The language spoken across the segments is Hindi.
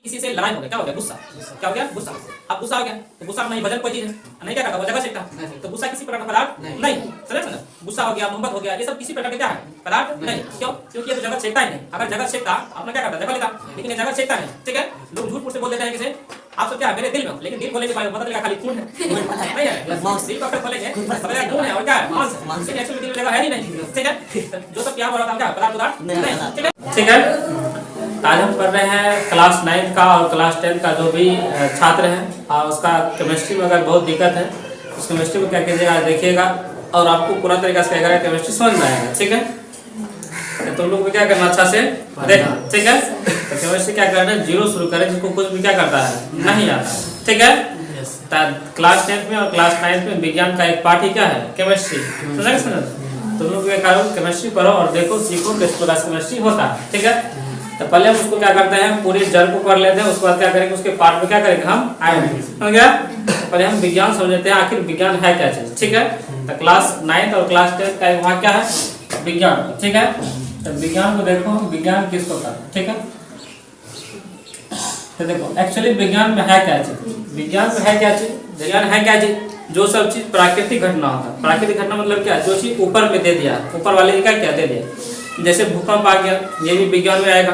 किसी से लड़ाई हो गया, क्या हो गया? गुस्सा। क्या हो गया? गुस्सा। अब गुस्सा हो गया तो गुस्सा नहीं वजन कोई चीज है, नहीं क्या करता वो जगह सेकता, तो गुस्सा किसी प्रकार का पदार्थ नहीं। समझ? गुस्सा हो गया, मोहब्बत हो गया, ये सब किसी प्रकार का क्या है? पदार्थ नहीं। क्यों? क्योंकि ये तो जगत सेकता ही नहीं। अगर जगत सेकता अपना क्या करता? जगह लेता, लेकिन ये जगत सेकता नहीं। ठीक है, लोग झूठ मूठ से बोल देते हैं किसे आप सब क्या है मेरे दिल में, लेकिन दिल खोलेंगे पता चलेगा खाली खून है, नहीं है। दिल को खोलेंगे पता चलेगा खून है और क्या है? मांस। लेकिन एक्चुअली दिल में जगह है ही नहीं। ठीक है, जो सब प्यार हो रहा था क्या पदार्थ नहीं। ठीक है, ठीक है। आज हम पढ़ रहे हैं क्लास 9 का और क्लास 10 का जो भी छात्र हैं और उसका केमिस्ट्री में अगर बहुत दिक्कत है उस केमिस्ट्री में क्या कीजिएगा देखिएगा और आपको पूरा तरीका से अगर केमिस्ट्री समझ में आएगा। ठीक है, तो तुम लोग भी क्या करना अच्छा से देखना। ठीक है, तो केमिस्ट्री क्या करना है जीरो शुरू करें जिसको कुछ भी क्या करता है नहीं आता। ठीक है, क्लास 10 में और क्लास 9 में विज्ञान का एक पार्ट ही क्या है केमिस्ट्री। तुम लोग क्या करो केमिस्ट्री पढ़ो और देखो सीखो किस प्रकार से केमिस्ट्री होता है। ठीक है, तो पहले हम उसको क्या करते हैं पूरी जड़ को कर लेते हैं, उसके बाद क्या करेंगे उसके पार्ट में क्या करेंगे हम आएंगे। समझ गया? पहले हम विज्ञान समझ लेते हैं आखिर विज्ञान है क्या चीज। ठीक है, तो क्लास 9 और क्लास 10 का वहाँ क्या है विज्ञान। ठीक है, तो विज्ञान को देखो विज्ञान किसको कहते हैं। ठीक है, तो देखो एक्चुअली विज्ञान में है क्या चीज, विज्ञान में है क्या चीज, विज्ञान है क्या चीज जो सब चीज प्राकृतिक घटना होता है। प्राकृतिक घटना मतलब क्या जो चीज ऊपर में दे दिया ऊपर वाले का क्या दे दिया, जैसे भूकंप आ गया ये भी विज्ञान में आएगा,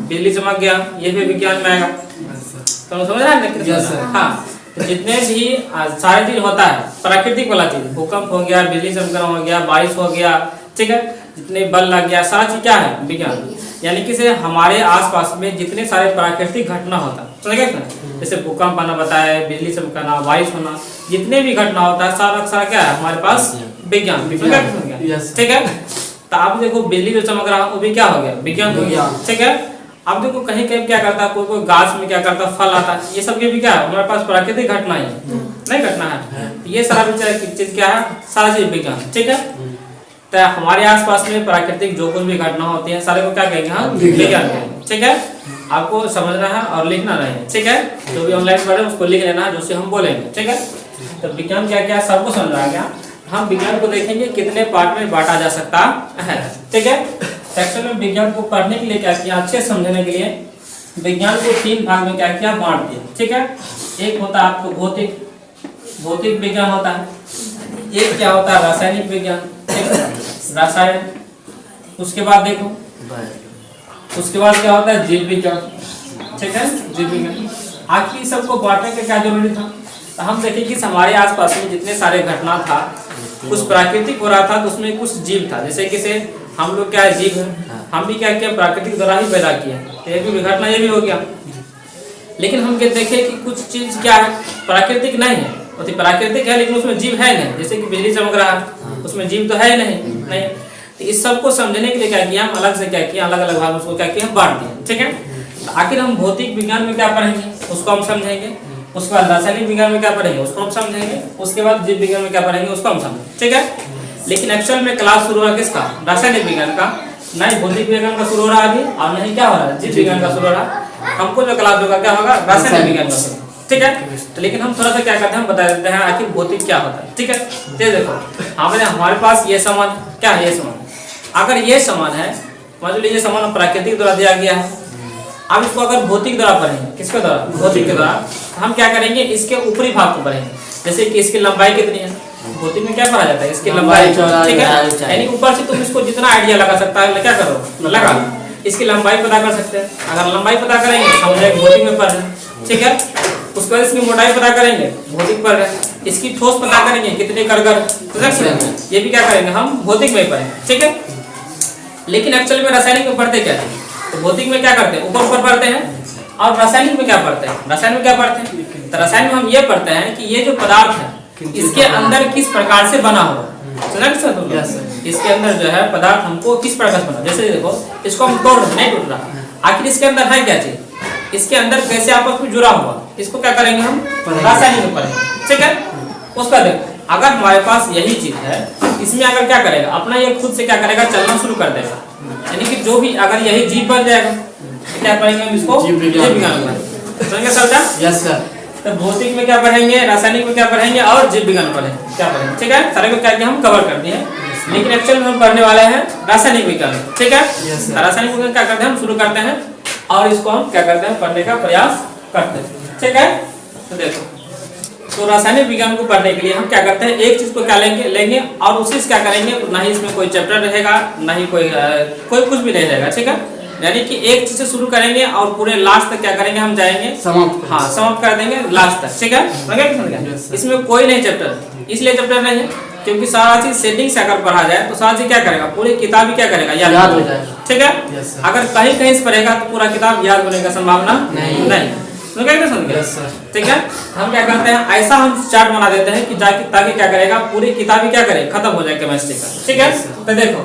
बिजली चमक गया ये भी विज्ञान में आएगा। तो समझ रहे हैं? हाँ, तो जितने भी सारे चीज होता है प्राकृतिक वाला चीज, भूकंप हो गया, बिजली चमकना हो गया, बारिश हो गया, ठीक है, जितने बल लग गया सारा चीज क्या है विज्ञान। यानी कि से हमारे आसपास में जितने सारे प्राकृतिक घटना होता है समझ गए, जैसे भूकंप आना बताया, बिजली चमकना, बारिश होना, जितने भी घटना होता है सारा क्या है हमारे पास विज्ञान। ठीक है, तो आप देखो बिजली जो चमक रहा वो भी क्या हो गया विज्ञान हो गया। ठीक है, अब देखो कहीं कहीं क्या करता है कोई गाछ में क्या करता है फल आता है, ये सब भी क्या है हमारे पास प्राकृतिक घटना ही नहीं घटना है। ये सारा चीज क्या है सारा चीज विज्ञान। ठीक है, तो हमारे आसपास में प्राकृतिक जो कुछ भी घटना होती है सारे को क्या कहेंगे हम विज्ञान कहेंगे। ठीक है, आपको समझना है और लिखना नहीं है। ठीक है, जो भी ऑनलाइन पढ़े उसको लिख लेना है जो हम बोलेंगे। ठीक है, तो विज्ञान क्या क्या सबको समझ आ गया। हम विज्ञान को देखेंगे कितने पार्ट में बांटा जा सकता है। ठीक है, सेक्शन में विज्ञान को पढ़ने के लिए क्या किया अच्छे समझने के लिए विज्ञान को 3 भाग में क्या किया बांट दिया। ठीक है, एक होता है आपको भौतिक विज्ञान होता है, एक क्या होता है रासायनिक विज्ञान, रसायन, उसके बाद देखो उसके बाद क्या होता है जीव विज्ञान। ठीक है, जीव विज्ञान आखिर सबको बांटने का क्या जरूरी था, तो हम देखें कि हमारे आसपास में जितने सारे घटना था कुछ प्राकृतिक हो रहा था तो उसमें कुछ जीव था, जैसे कि से हम लोग क्या है जीव है, हम भी क्या किया प्राकृतिक द्वारा ही पैदा किया, तो ये भी घटना ये भी हो गया। लेकिन हम देखे कि कुछ चीज क्या है प्राकृतिक नहीं है, तो प्राकृतिक है लेकिन उसमें जीव है नहीं, जैसे कि बिजली चमक रहा है उसमें जीव तो है नहीं। तो इस सबको समझने के लिए क्या किया हम अलग से क्या किया अलग अलग भाग उसको क्या किया हम बांट दिया। ठीक है, तो आखिर हम भौतिक विज्ञान में क्या पढ़ेंगे उसको हम समझेंगे, उसके बाद रासायनिक विज्ञान में क्या पढ़ेंगे उसको हम समझेंगे, उसके बाद जीव विज्ञान में क्या पढ़ेंगे उसको हम समझेंगे। ठीक है, लेकिन एक्चुअल में क्लास शुरू हुआ किसका रासायनिक विज्ञान का, नहीं भौतिक विज्ञान का शुरू हो रहा अभी और नहीं क्या हो रहा है जीव विज्ञान का शुरू हो रहा। हमको जो क्लास होगा क्या होगा रासायनिक विज्ञान का। ठीक है, तो लेकिन हम थोड़ा सा क्या करते हैं हम बता देते हैं आखिर भौतिक क्या होता है। ठीक है, तो देखो हमारे पास ये सामान क्या है, ये सामान अगर ये सामान है मान लीजिए सामान प्राकृतिक द्वारा दिया गया है, अब इसको अगर भौतिक द्वारा पढ़ेंगे किसके द्वारा भौतिक के द्वारा, हम क्या करेंगे इसके ऊपरी भाग को पढ़ेंगे, जैसे कि इसकी लंबाई कितनी है भौतिक में क्या पढ़ा जाता है इसकी लंबाई। ठीक है, यानी ऊपर से तुम इसको जितना आइडिया लगा सकता है क्या करो लगा, इसकी लंबाई पता कर सकते हैं, अगर लंबाई पता करेंगे समझे भौतिक में पढ़ रहे हैं। ठीक है, उसके बाद इसकी मोटाई पता करेंगे भौतिक पढ़ रहे हैं, इसकी ठोस पता करेंगे कितने करगर, ये भी क्या करेंगे हम भौतिक में पढ़ेंगे। ठीक है, लेकिन एक्चुअली में रासायनिक में पढ़ते क्या है, तो भौतिक में क्या करते हैं ऊपर पढ़ते हैं और रासायनिक में क्या पढ़ते हैं, रसायन में क्या पढ़ते हैं, तो रसायन में हम ये पढ़ते हैं कि ये जो पदार्थ है इसके अंदर किस प्रकार से बना हुआ, इसके अंदर जो है पदार्थ हमको किस प्रकार से बना, जैसे देखो इसको हम तोड़ नहीं टूट रहा, आखिर इसके अंदर है क्या चीज, इसके अंदर कैसे आपस में जुड़ा हुआ, इसको क्या करेंगे हम रासायनिक में पढ़ेंगे। ठीक है, उसका देखो अगर हमारे पास यही चीज है इसमें अगर क्या करेगा अपना ये खुद से क्या करेगा चलना शुरू कर देगा, यानी कि जो भी अगर यही जीव बन जाएगा क्या पढ़ेंगे हम इसको जीव विज्ञान पढ़ेंगे। समझा? Yes sir. तो भौतिक में क्या पढ़ेंगे रासायनिक में क्या पढ़ेंगे और जीव विज्ञान पढ़ेंगे क्या पढ़ेंगे। ठीक है, सारे को क्या किया हम कवर कर दिए, लेकिन एक्चुअली हम पढ़ने वाले हैं रासायनिक विज्ञान। ठीक है, रासायनिक विज्ञान क्या करते हैं हम शुरू करते हैं और इसको हम क्या करते हैं, पढ़ने का प्रयास करते हैं। ठीक है, तो देखो, तो रासायनिक विज्ञान को पढ़ने के लिए हम क्या करते हैं, एक चीज को क्या लेंगे और उसी से क्या करेंगे, ना ही इसमें कोई चैप्टर रहेगा, ना ही कोई कुछ भी नहीं रहेगा। ठीक है, यानी कि एक चीज से शुरू करेंगे और पूरे लास्ट तक क्या करेंगे, हम जाएंगे समाप्त कर देंगे लास्ट तक। ठीक है, इसमें कोई नहीं चैप्टर, इसलिए चैप्टर नहीं है क्योंकि सारा चीज सेटिंग से अगर पढ़ा जाए तो सारा चीज क्या करेगा, पूरी किताब ही क्या करेगा, याद हो जाएगा। ठीक है, अगर कहीं कहीं से पढ़ेगा तो पूरा किताब याद होने का संभावना नहीं। ठीक है, हम क्या करते हैं, ऐसा हम चार्ट बना देते हैं कि ताकि क्या करेगा, पूरी किताब ही क्या करे, खत्म हो जाए केमिस्ट्री का। ठीक है, तो देखो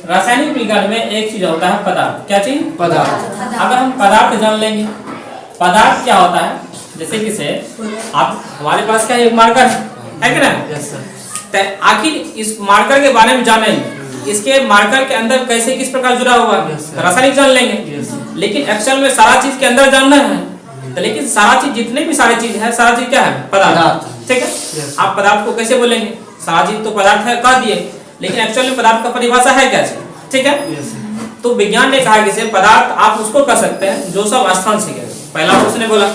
रासायनिक विज्ञान में एक चीज होता है पदार्थ। क्या चीज, पदार्थ। अगर हम पदार्थ जान लेंगे, पदार्थ क्या होता है, जैसे कि से आप हमारे पास क्या एक मार्कर है कि ना, तो आखिर इस मार्कर के बारे में जानेंगे, इसके मार्कर के अंदर कैसे किस प्रकार जुड़ा हुआ है, रासायनिक जान लेंगे। लेकिन एक्चुअल में सारा चीज के अंदर जानना है, तो लेकिन सारा चीज जितने भी सारी चीज है, सारा चीज क्या है, पदार्थ। ठीक है, आप पदार्थ को कैसे बोलेंगे, सारा चीज तो पदार्थ है कह दिए, लेकिन एक्चुअल में पदार्थ का परिभाषा है क्या चीज। ठीक है, तो विज्ञान ने कहा कि पदार्थ आप उसको कह सकते हैं जो सब स्थान से गए। पहला उसने बोला,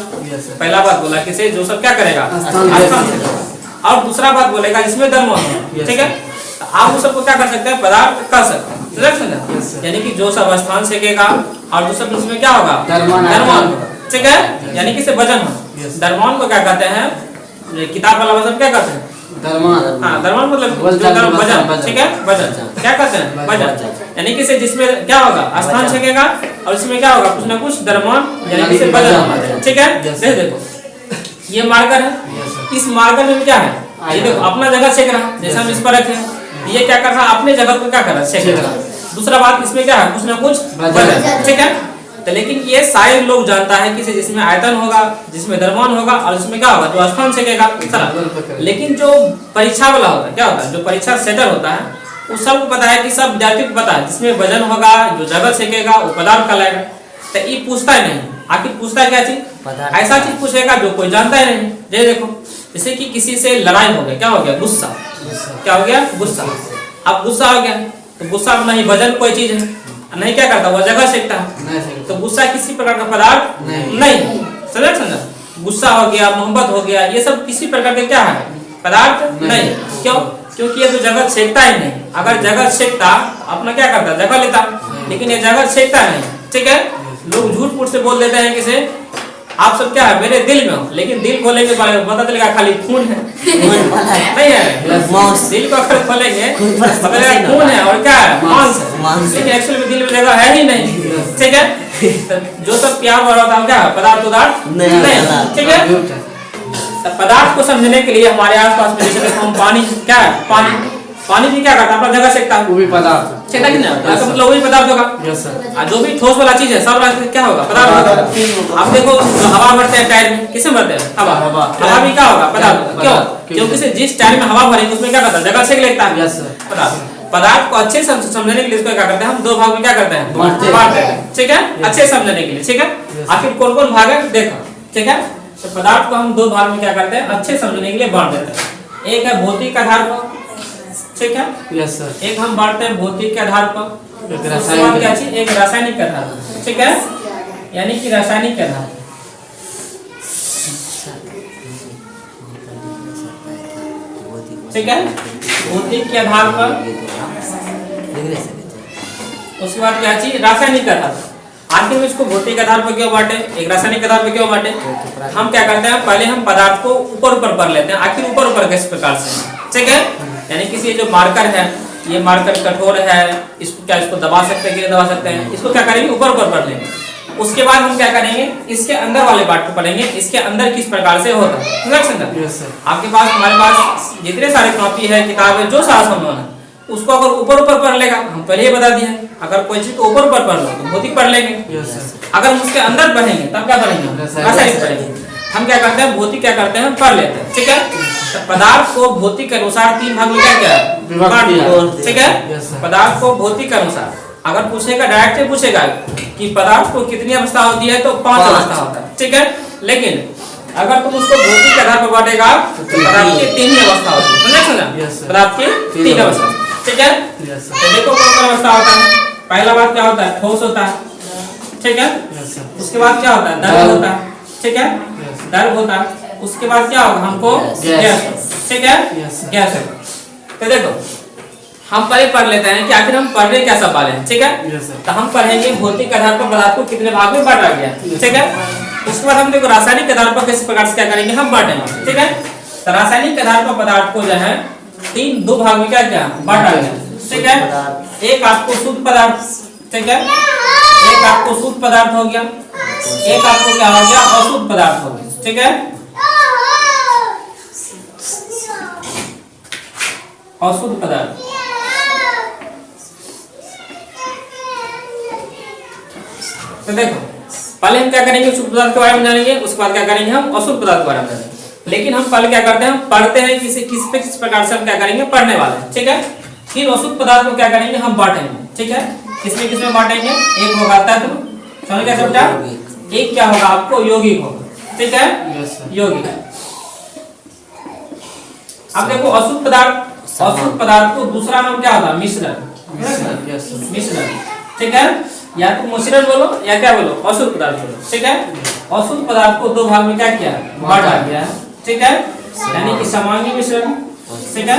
पहला बात बोला कि जो सब क्या करेगा, स्थान से, और दूसरा बात बोलेगा जिसमें द्रव्यमान है। ठीक है, तो आप उस सबको क्या कर सकते हैं, पदार्थ कह सकते हैं। यानी कि जो सब स्थान से गएगा और दूसरा उसमें क्या होगा, द्रव्यमान होगा। ठीक है, यानी कि वजन हो। द्रव्यमान को क्या कहते हैं, किताब वाला वजन क्या कहते हैं, द्रव्यमान मतलब वजन। ठीक है, वजन क्या कहते हैं, वजन। यानी कि जिसमें क्या होगा, स्थान छकेगा और इसमें क्या होगा, कुछ ना कुछ द्रव्यमान यानी कि वजन होगा। ठीक है, देखो ये मार्कर है, इस मार्कर में क्या है, ये देखो अपना जगह छेक रहा, जैसे हम इस पर रखे, ये क्या कर रहा है, अपने जगह को क्या कर रहा है, छेक रहा। दूसरा बात इसमें क्या है, कुछ ना कुछ वजन। ठीक है, तो लेकिन ये शायद लोग जानता है कि जिसमें आयतन होगा, जिसमें द्रव्यमान होगा और इसमें क्या होगा, जो स्थान छकेगा। लेकिन जो परीक्षा वाला होता है, क्या होता है, जो परीक्षा सेटर होता है, उस सबको पता है कि सब विद्यार्थी को पता है जिसमें वजन होगा, जो जगह छकेगा वो पदार्थ कहलाएगा। तो ये पूछता है नहीं, आखिर पूछता है क्या चीज, ऐसा चीज पूछेगा जो कोई जानता है नहीं। ये देखो, जैसे कि किसी से लड़ाई हो गई, क्या हो गया, गुस्सा। क्या हो गया, गुस्सा। अब गुस्सा हो गया तो गुस्सा में नहीं वजन कोई चीज है, नहीं क्या करता, वह जगह सेकता है, तो गुस्सा किसी प्रकार का पदार्थ नहीं। समझा, गुस्सा हो गया, मोहब्बत हो गया, ये सब किसी प्रकार के क्या है, पदार्थ नहीं। क्यों, क्योंकि ये तो जगह सेकता ही नहीं। अगर जगह सेकता अपना क्या करता, जगह लेता, लेकिन ये जगह सेकता नहीं। ठीक है, लोग झूठ मूठ से बोल देते हैं कि से आप सब क्या है, मेरे दिल में हो, लेकिन दिल खोलेंगे पता चलेगा खाली खून है, नहीं है। दिल को अगर खोलेंगे पता चलेगा खून है और क्या है, मांस है, लेकिन एक्चुअली में दिल में जगह है ही नहीं। ठीक है, तो जो सब प्यार वाला होता है क्या है, पदार्थ उदार्थ नहीं। ठीक है, पदार्थ को समझने के लिए हमारे आसपास में जैसे हम पानी, क्या है, पानी भी क्या करता है, अपना जगह सेकता है, वो भी पदार्थ सेकता कि नहीं, मतलब वो भी पदार्थ होगा। जो भी ठोस वाला चीज है सब क्या होगा, पदार्थ होगा। आप देखो हवा भरते हैं टायर में, किसमें भरते हैं, हवा भी क्या होगा, पदार्थ। क्यों, क्योंकि जिस टायर में हवा भरेंगे उसमें क्या करता है, जगह सेक लेता है, पदार्थ को अच्छे से समझने के लिए इसको क्या करते हैं, हम दो भाग में क्या करते हैं, बांटते हैं। ठीक है, अच्छे समझने के लिए। ठीक है, आखिर कौन कौन भाग है देखो। ठीक है, तो पदार्थ को हम दो भाग में क्या करते हैं, अच्छे समझने के लिए बांट देते हैं। एक है भौतिक आधार पर, ठीक है, यस सर, एक हम बांटते हैं भौतिक के आधार पर, एक रासायनिक के आधार पर। ठीक है, यानी कि रासायनिक के आधार, ठीक है, भौतिक के आधार पर। उसके बाद क्या चीज, रासायनिक के आधार पर। आखिर में इसको भौतिक आधार पर क्यों बांटे, एक रासायनिक आधार पर क्यों बांटे, हम क्या करते हैं, पहले हम पदार्थ को ऊपर ऊपर पढ़ लेते हैं, आखिर ऊपर ऊपर किस प्रकार से। ठीक है, यानी किसी जो मार्कर है, ये मार्कर कठोर है, इसको क्या, इसको दबा सकते हैं कि नहीं दबा सकते हैं, इसको क्या करेंगे, ऊपर ऊपर पढ़ लेंगे। उसके बाद हम क्या करेंगे, इसके अंदर वाले पार्ट को पढ़ेंगे, इसके अंदर किस प्रकार से होता है। आपके पास, हमारे पास जितने सारे कॉपी है, किताब है, जो सारा सामान है, उसको अगर ऊपर ऊपर पढ़ लेगा, हम पहले ही बता दिया, अगर कोई चीज को ऊपर ऊपर पढ़ लो तो भौतिक पढ़ लेंगे। अगर हम उसके अंदर पढ़ेंगे तब क्या पढ़ेंगे, रासायनिक पढ़ेंगे। हम क्या करते हैं, भौतिक क्या करते हैं, पढ़ लेते हैं। ठीक है, तो पदार्थ को भौतिक के अनुसार तीन भाग में क्या बांट दिया। ठीक है, पदार्थ को भौतिक के अनुसार अगर पूछेगा, डायरेक्ट से पूछेगा कि पदार्थ को कितनी अवस्था होती है, तो 5 अवस्था होता है। ठीक है, लेकिन अगर तुम उसको भौतिक के आधार पर बांटेगा तो पदार्थ की 3 अवस्था होती है। पदार्थ की 3 अवस्था। ठीक है, तो देखो कौन कौन अवस्था होता है। पहला बात क्या होता है, ठोस होता है। ठीक है। उसके बाद क्या होता है, दर्द होता है, ठीक है, दर्द होता है। उसके बाद क्या होगा, हमको गैस, ठीक है, गैस होगा। तो देखो हम पहले पढ़ लेते हैं कि आखिर हम पढ़ रहे क्या सब वाले हैं, ठीक है। तो हम पढ़ेंगे भौतिक आधार पर पदार्थ को कितने भाग में बांटा गया, ठीक है। उसके बाद हम देखो रासायनिक आधार पर किस प्रकार से क्या करेंगे, हम बांटेंगे, ठीक है। तो रासायनिक आधार पर पदार्थ को जो है दो भाग में क्या क्या बांटा गया, ठीक है। एक आपको शुद्ध पदार्थ, ठीक है, एक आपको शुद्ध पदार्थ हो गया, एक आपको क्या हो गया, अशुद्ध पदार्थ हो गया, ठीक है, अशुद्ध पदार्थ। तो देखो पहले हम क्या करेंगे, शुद्ध पदार्थ के बारे में जानेंगे, उसके बाद क्या करेंगे, हम अशुद्ध पदार्थ के बारे में जानेंगे। लेकिन हम पहले क्या करते हैं, हम पढ़ते हैं किस प्रकार से हम क्या करेंगे, पढ़ने वाले हैं, ठीक है। फिर अशुद्ध पदार्थ को क्या करेंगे, हम बांटेंगे, ठीक है। किसमें बांटेंगे, एक होगा तत्व, समझ कैसे बेटा, एक क्या होगा आपको यौगिक होगा, ठीक है, यौगिक। अब देखो अशुद्ध पदार्थ को दूसरा नाम क्या होगा, मिश्रण, मिश्रण, ठीक है। या तो मिश्रण बोलो या क्या बोलो, अशुद्ध पदार्थ बोलो, ठीक है। अशुद्ध पदार्थ को दो भाग में क्या किया, बांटा गया, ठीक है, यानी कि समांगी मिश्रण, ठीक है,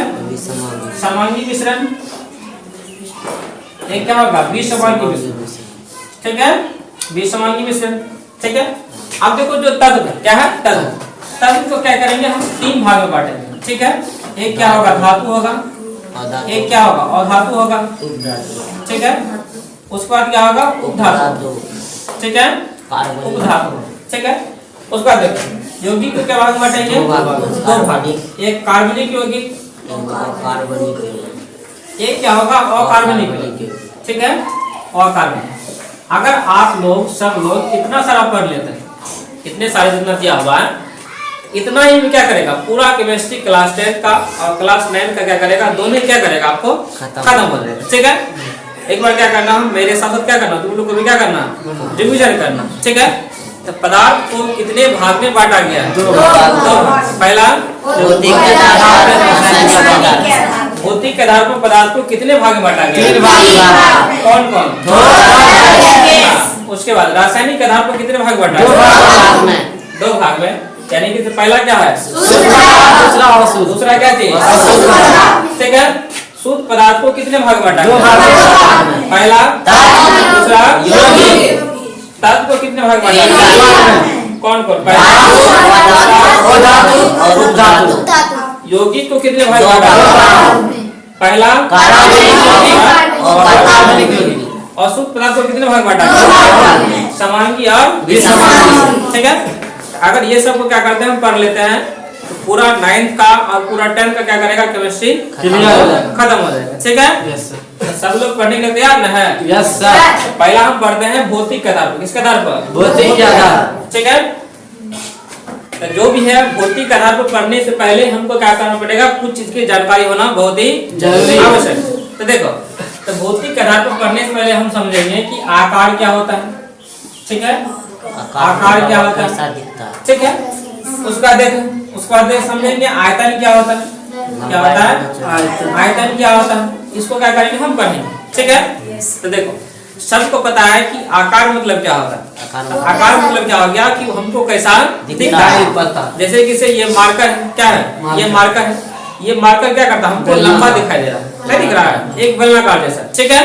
समांगी मिश्रण, एक क्या होगा विसमांगी मिश्रण, ठीक है, विसमांगी मिश्रण, ठीक है। अब देखो जो तत्व क्या है, तत्व को क्या करेंगे, हम तीन भाग में बांटेंगे, ठीक है। एक क्या होगा, धातु होगा, एक क्या होगा, अधातु होगा, ठीक है। उसके बाद क्या होगा, उपधातु, ठीक है, उपधातु, ठीक है। उसके बाद देखो यौगिक को क्या भाग में बांटेंगे, दो भाग, एक कार्बनिक यौगिक, एक क्या होगा, अकार्बनिक, ठीक है, अकार्बनिक। अगर आप लोग सब लोग इतना सारा पढ़ लेते हैं, इतने सारे जितना दिया हुआ है, इतना ही में क्या करेगा, पूरा केमिस्ट्री क्लास 10 का और क्लास 9 का क्या करेगा, दोनों क्या करेगा, आपको खत्म हो जाएगा, ठीक है। एक बार क्या करना, हम मेरे साथ क्या करना, तुम लोग को भी क्या करना, रिवीजन करना, ठीक है। तो पदार्थ को कितने भाग में बांटा गया है, तो पहला भौतिक आधार पर पदार्थ को कितने भाग में बांटा गया, कौन कौन, उसके बाद रासायनिक आधार पर कितने भाग बांटा, दो भाग में, यानी कि पहला क्या है, दूसरा क्या चीज, ठीक है। शुद्ध पदार्थ को कितने भाग बांटा, पहला, दूसरा, तत्व को कितने भाग बांटा, कौन कौन, यौगिक को कितने भाग बांटा, पहला, अशुद्ध पदार्थ को कितने भाग बांटा, समांगी और विसमांगी, ठीक है। अगर ये सब को क्या करते हैं, हम पढ़ लेते हैं, तो पूरा 9th का और पूरा 10th का क्या करेगा, केमिस्ट्री खत्म हो जाएगा, ठीक है। तो सब लोग पढ़ने के लिए तैयार न है, यस सर। पहला हम पढ़ते हैं भौतिक आधार पर, किसके आधार पर, भौतिक आधार, ठीक है। तो जो भी है भौतिक आधार पर पढ़ने से पहले हमको क्या करना पड़ेगा, कुछ चीज की जानकारी होना बहुत ही जरूरी आवश्यक। तो देखो, तो भौतिक आधार पर पढ़ने से पहले हम समझेंगे कि आकार क्या होता है, ठीक है, आकार क्या होता है, ठीक है। उसका देख समझेंगे आयतन क्या होता है, क्या होता है, आयतन क्या होता है, इसको क्या करेंगे, हम पढ़ेंगे, ठीक है। तो देखो सबको पता है कि आकार मतलब क्या होता है, आकार मतलब क्या हो गया कि हमको कैसा दिखता है। जैसे कि ये मार्कर क्या है, ये मार्कर है, ये मार्कर क्या करता है, हमको लंबा दिखाई दे रहा है, क्या दिख रहा है, एक बेलनाकार जैसा, ठीक है।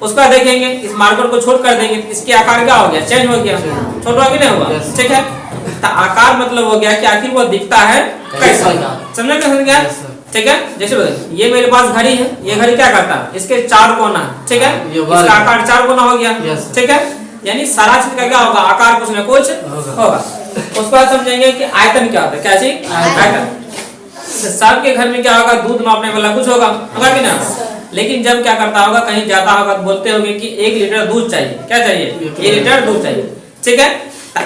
उसका देखेंगे, इस मार्कर को छोड़ कर देंगे, इसके आकार क्या हो गया, चेंज हो गया, छोटा भी नहीं हुआ, ठीक है। तो आकार मतलब हो गया कि आखिर वो दिखता है कैसा, समझ गया, ठीक है। जैसे ये मेरे पास घड़ी है, ये घड़ी क्या करता है, इसके 4 कोना है, ठीक है, इसका आकार 4 कोना हो गया, ठीक है। यानी सारा चीज का क्या होगा, आकार कुछ न कुछ होगा। उसके बाद समझेंगे कि आयतन क्या होता है, क्या चीज, आयतन। सबके घर में क्या होगा, दूध मापने वाला कुछ होगा कि ना। लेकिन जब क्या करता होगा, कहीं जाता होगा तो बोलते होंगे कि 1 लीटर दूध चाहिए, क्या चाहिए, 1 लीटर दूध चाहिए, ठीक है।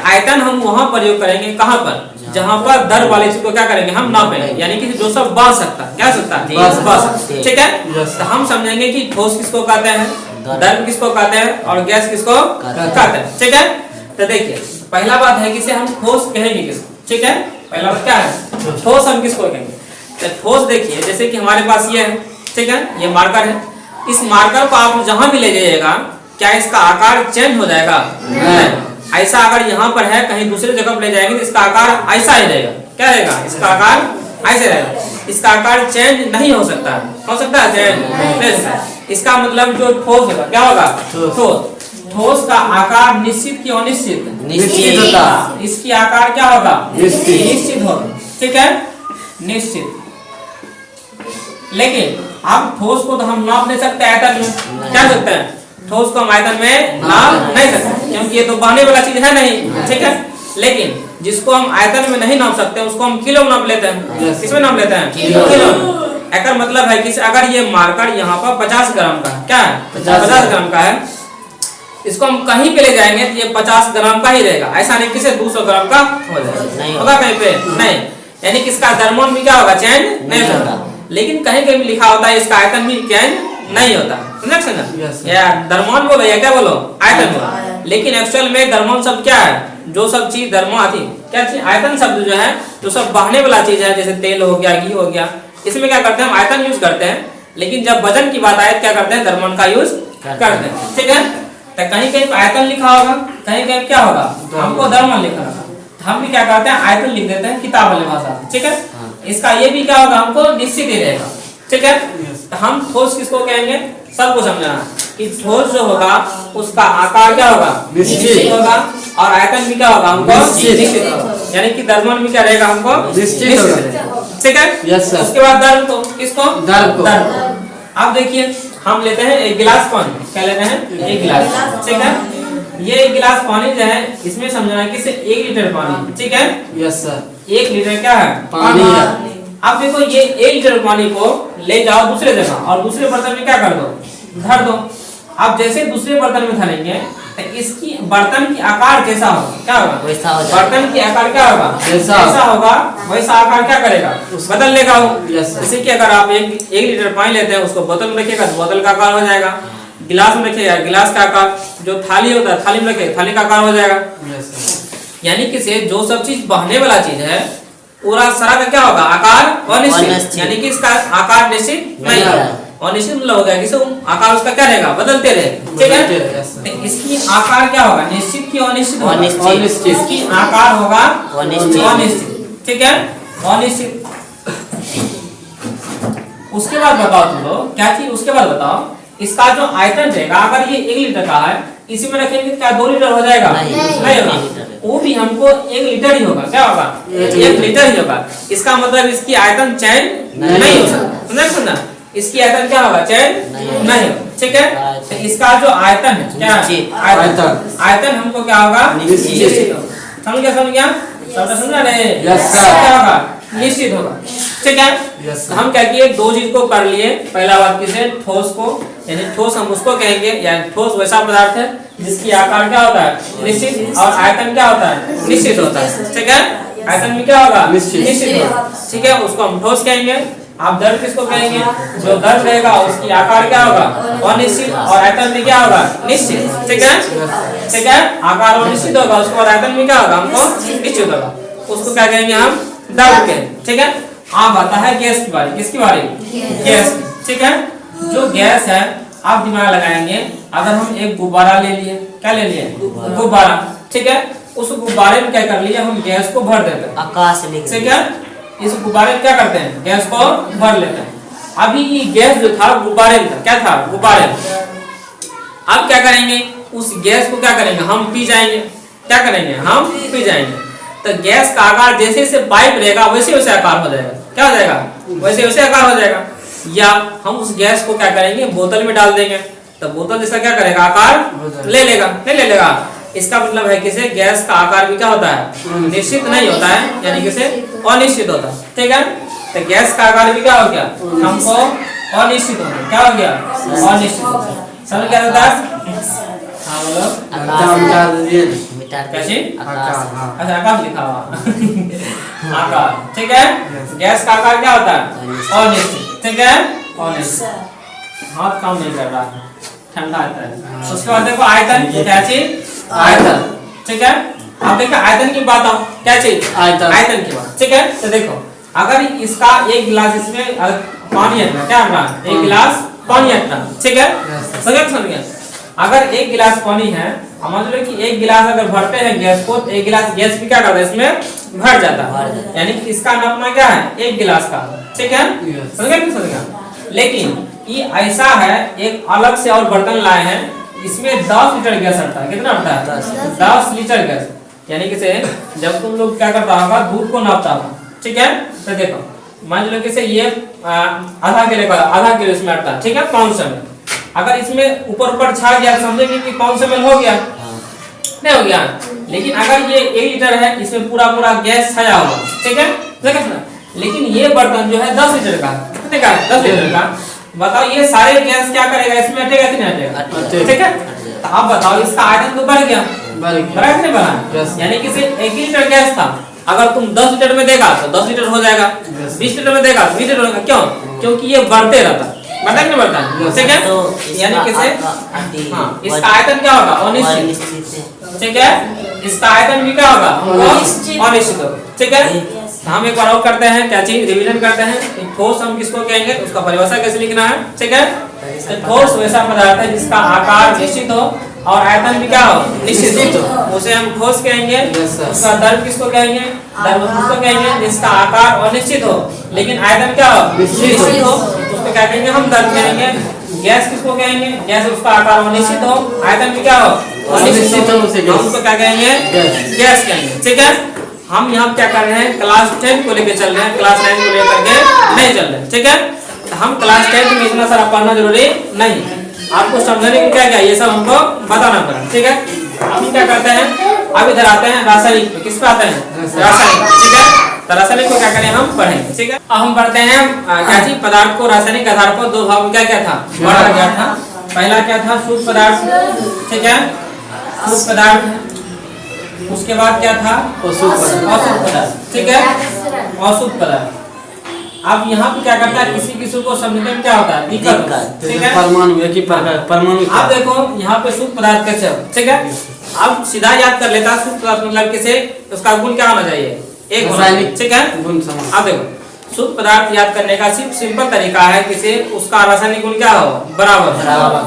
आयतन हम वहां प्रयोग करेंगे, कहां पर, जहां पर दर वाले चीज को क्या करेंगे, हम नापेंगे, यानी कि जो सब बह सकता है, क्या सकता है, बह सकता है, ठीक है। तो हम समझेंगे कि ठोस किसको कहते हैं, दर किसको कहते हैं, और गैस किसको कहते हैं, ठीक है। तो देखिए पहला बात है कि हम ठोस कहेंगे किसको, ठीक है। पहला बात क्या है, ठोस हम किसको कहेंगे। तो ठोस देखिए, जैसे कि हमारे पास ये है, ठीक है, ये मार्कर है, इस मार्कर को आप जहां भी ले जाइएगा क्या इसका आकार चेंज हो जाएगा? नहीं। ऐसा अगर यहाँ पर है कहीं दूसरी जगह पर ले जाएंगे तो इसका आकार ऐसा ही रहेगा। क्या रहेगा? इसका आकार ऐसे रहेगा। इसका आकार चेंज नहीं हो सकता है। हो सकता है चेंज? नहीं हो सकता। इसका मतलब जो ठोस होगा क्या होगा? ठोस। ठोस का आकार निश्चित की अनिश्चित? निश्चित होता। इसकी आकार क्या होगा? निश्चित होगा। ठीक है, निश्चित। लेकिन अब ठोस को तो हम नाप नहीं सकते आयतन में। क्या सकते हैं? ठोस को हम आयतन में नाप नहीं सकते क्योंकि ये तो बहने वाला चीज है नहीं। ठीक है, लेकिन जिसको हम आयतन में नहीं नाप सकते उसको हम किलो में नाप लेते हैं। किसमें नाप लेते हैं? किलो। एक मतलब है कि अगर ये मार्कर यहाँ पर 50 ग्राम का क्या है? 50 ग्राम का है, इसको हम कहीं पे ले जाएंगे तो ये 50 ग्राम का ही रहेगा। ऐसा नहीं किसी 200 ग्राम का हो जाएगा, होगा कहीं पे? नहीं। यानी कि इसका द्रव्यमान भी क्या होगा? चेंज नहीं होगा। लेकिन कहीं कहीं लिखा होता है इसका आयतन भी चेंज नहीं होता। समझ? या द्रव्यमान बोलो या क्या बोलो? आयतन बोलो। लेकिन एक्चुअल में द्रव्यमान शब्द क्या है? जो सब चीज द्रव्यमान आती क्या चीज? आयतन शब्द जो है जो सब बहने वाला चीज है, जैसे तेल हो गया, घी हो गया, इसमें क्या करते हैं? हम आयतन यूज करते हैं। लेकिन जब वजन की बात आए क्या करते हैं? द्रव्यमान का यूज करते हैं। ठीक है, तो कहीं कहीं आयतन लिखा होगा, कहीं कहीं क्या होगा? हमको द्रव्यमान लिखा होगा। हम भी क्या करते हैं? आयतन लिख देते हैं किताब वाली भाषा। ठीक है, इसका ये भी क्या होगा? हमको निश्चित ही रहेगा। ठीक है, तो हम ठोस किसको कहेंगे? सबको समझना कि ठोस जो होगा उसका आकार क्या होगा? निश्चित होगा और आयतन भी क्या होगा? हमको निश्चित होगा। यानी कि द्रव्यमान भी क्या रहेगा? हमको निश्चित होगा। ठीक है, उसके बाद द्रव को किसको? द्रव। अब देखिए हम लेते हैं एक गिलास पानी। क्या लेते हैं? एक गिलास। ठीक है, ये एक गिलास पानी जो है इसमें समझना है कि 1 लीटर पानी। ठीक है, यस सर। 1 लीटर क्या है? पानी है। अब देखो ये 1 लीटर पानी को ले जाओ दूसरे जगह और दूसरे बर्तन में क्या कर दो? धर दो। अब जैसे दूसरे बर्तन में धरेंगे तो इसकी बर्तन की आकार कैसा होगा? क्या होगा? वैसा हो जाएगा। बर्तन की आकार क्या होगा? जैसा होगा वैसा आकार क्या करेगा? बदल लेगा वो। जैसे कि अगर आप 1 लीटर पानी लेते हैं उसको बोतल में रखिएगा तो बोतल का आकार हो जाएगा। गिलास में रखिएगा गिलास का आकार, जो थाली होता है थाली में रखिएगा थाली का आकार हो जाएगा। यानी कि से जो सब चीज बहने वाला चीज है पूरा सारा का क्या होगा? आकार अनिश्चित। यानी कि इसका आकार निश्चित नहीं होगा। अनिश्चित मतलब हो गया कि आकार उसका क्या रहेगा? बदलते रहेगा। ठीक है, तो इसकी आकार क्या होगा? निश्चित की अनिश्चित? अनिश्चित। इसकी आकार होगा अनिश्चित। ठीक है, अनिश्चित। उसके बाद बताओ तुम लोग क्या चीज? उसके बाद बताओ इसका जो आयतन रहेगा अगर ये 1 लीटर का है इसी में रखेंगे क्या 2 लीटर हो जाएगा? नहीं होगा, वो भी हमको 1 लीटर ही होगा। क्या होगा? 1 लीटर ही होगा। इसका मतलब इसकी आयतन चेंज नहीं हो सकता। सुनना, इसकी आयतन क्या होगा? चेंज नहीं होगा। ठीक है, तो इसका जो आयतन है क्या? आयतन हमको क्या होगा? समझ गया? समझ गया? समझा नहीं? क्या होगा? निश्चित होगा। ठीक है, हम क्या किए? 2 चीज को कर लिए। पहला बात किसे? ठोस को। यानी ठोस हम उसको कहेंगे, यानी ठोस वैसा पदार्थ है जिसकी आकार क्या होता है? निश्चित और आयतन क्या होता है? निश्चित होता है। ठीक है, आयतन भी क्या होगा? निश्चित होगा। ठीक है, उसको हम ठोस कहेंगे। आप द्रव किसको कहेंगे? जो द्रव रहेगा उसकी आकार क्या होगा? अनिश्चित और आयतन भी क्या होगा? निश्चित। ठीक है, ठीक है, आकार अनिश्चित होगा उसको और आयतन भी क्या होगा? हमको निश्चित होगा। उसको क्या कहेंगे? हम द्रव कहेंगे। ठीक है, अब आता है गैस की बारी। किसकी बारी? गैस। ठीक है, जो गैस है आप दिमाग लगाएंगे। अगर हम एक गुब्बारा ले लिए, क्या ले लिए? गुब्बारा। ठीक है, उस गुब्बारे में क्या कर लिए? हम गैस को भर देते हैं। आकाश लिख। ठीक है, इस गुब्बारे में क्या करते हैं? गैस को भर लेते हैं। अभी ये गैस जो था गुब्बारे में था। क्या था? गुब्बारे में। अब क्या करेंगे? उस गैस को क्या करेंगे? हम पी जाएंगे। क्या करेंगे? हम पी जाएंगे। तो गैस का आकार जैसे जैसे पाइप रहेगा वैसे वैसे आकार हो जाएगा। क्या हो जाएगा? वैसे वैसे आकार हो जाएगा। या हम उस गैस को क्या करेंगे? बोतल में डाल देंगे तो बोतल जैसा क्या करेगा? आकार ले लेगा। नहीं ले लेगा, इसका मतलब है कि से गैस का आकार भी क्या होता है? निश्चित नहीं होता है, यानी कि से अनिश्चित होता है। ठीक है, तो गैस का आकार भी क्या हो गया? हमको अनिश्चित हो गया। क्या हो गया? अनिश्चित। समझ क्या होता है? हाँ बोलो। कैसे? अच्छा, आकाश लिखा हुआ आकार। ठीक है, गैस का आकार क्या होता है? अनिश्चित। ठीक है, अनिश्चित। हाथ काम नहीं कर रहा है, ठंडा आता है। उसके बाद देखो आयतन। क्या चीज? आयतन। ठीक है, अब देखो आयतन की बात आओ। क्या चीज? आयतन की बात। ठीक है, तो देखो अगर इसका 1 गिलास इसमें पानी है, क्या करना? 1 गिलास पानी है। ठीक है, समझ गया? अगर एक गिलास पानी है, समझ लो कि एक गिलास अगर भरते हैं गैस को, तो एक गिलास गैस भी क्या करता है इसमें भर जाता है, यानी कि इसका नापना क्या है एक गिलास का, ठीक है, समझ गए। लेकिन ये ऐसा है, एक अलग से और बर्तन लाए हैं, इसमें 10 लीटर गैस आता है, कितना आता है 10 लीटर गैस, यानी कि जब तुम लोग क्या करता होगा दूध को नापता होगा, ठीक है, तो देखो मान लो कि ये आधा किलो इसमें आता है, ठीक है, 500 ml, अगर इसमें ऊपर छा गया समझेंगे कि 500 ml हो गया, नहीं हो गया, लेकिन अगर ये 1 लीटर है, इसमें पूरा गैस छाया होगा, ठीक है, लेकिन ये बर्तन जो है 10 लीटर का, कितने का 10 लीटर का, बताओ ये सारे गैस क्या करेगा इसमें, हटेगा कि नहीं हटेगा, ठीक है, तो आप बताओ इसका आयतन तो बढ़ गया, बढ़ा कि नहीं बढ़ा, यानी कि 1 लीटर गैस था, अगर तुम 10 लीटर में देगा तो 10 लीटर हो जाएगा, 20 लीटर में देगा तो 20 लीटर होगा, क्यों, क्योंकि ये बढ़ते रहता, बढ़ता कि नहीं बढ़ता, ठीक है, यानी कि इसका आयतन क्या होगा अनिश्चित, ठीक है, इसका आयतन भी क्या होगा अनिश्चित, ठीक है। हम एक बार और करते हैं, क्या चीज रिवीजन करते हैं, ठोस हम किसको कहेंगे, उसका परिभाषा कैसे लिखना है, ठीक है, ठोस वैसा पदार्थ है जिसका आकार निश्चित हो और आयतन भी क्या हो निश्चित हो, उसे हम ठोस कहेंगे। उसका द्रव किसको कहेंगे, द्रव किसको कहेंगे जिसका आकार अनिश्चित हो लेकिन आयतन क्या हो निश्चित हो, उसको क्या कहेंगे हम द्रव कहेंगे। गैस किसको कहेंगे, गैस उसका आकार अनिश्चित हो आयतन भी क्या हो अनिश्चित हो, हम उसको क्या कहेंगे गैस कहेंगे, ठीक है। हम यहाँ क्या कर रहे हैं, क्लास 10 को लेके चल रहे हैं, क्लास 9 को लेकर के नहीं चल रहे, ठीक है। तो हम क्लास 10 में इतना सारा पढ़ना जरूरी नहीं, आपको समझने की क्या क्या ये सब हमको बताना पड़ा, ठीक है। हम क्या करते हैं, अब इधर आते हैं रासायनिक पे, किस पे आते हैं रासायनिक, ठीक है। तो रासायनिक को क्या करें हम पढ़ेंगे, ठीक है। अब हम पढ़ते हैं क्या चीज, पदार्थ को रासायनिक आधार पर दो भाग में क्या क्या था बांटा गया था। पहला क्या था शुद्ध पदार्थ, ठीक है, शुद्ध पदार्थ। उसके बाद क्या था अशुद्ध पदार्थ, ठीक है, अशुद्ध पदार्थ। अब यहाँ पे क्या करता है, किसी को समझने में क्या होता है दिक्कत, ठीक है। परमाणु आप देखो यहाँ पे शुद्ध पदार्थ कैसे हो, ठीक है। अब सीधा याद कर लेता शुद्ध पदार्थ मतलब किसे, उसका गुण क्या होना चाहिए एक होना चाहिए, ठीक है। अब देखो शुद्ध पदार्थ याद करने का सिंपल तरीका है, किसे उसका रासायनिक गुण क्या हो बराबर।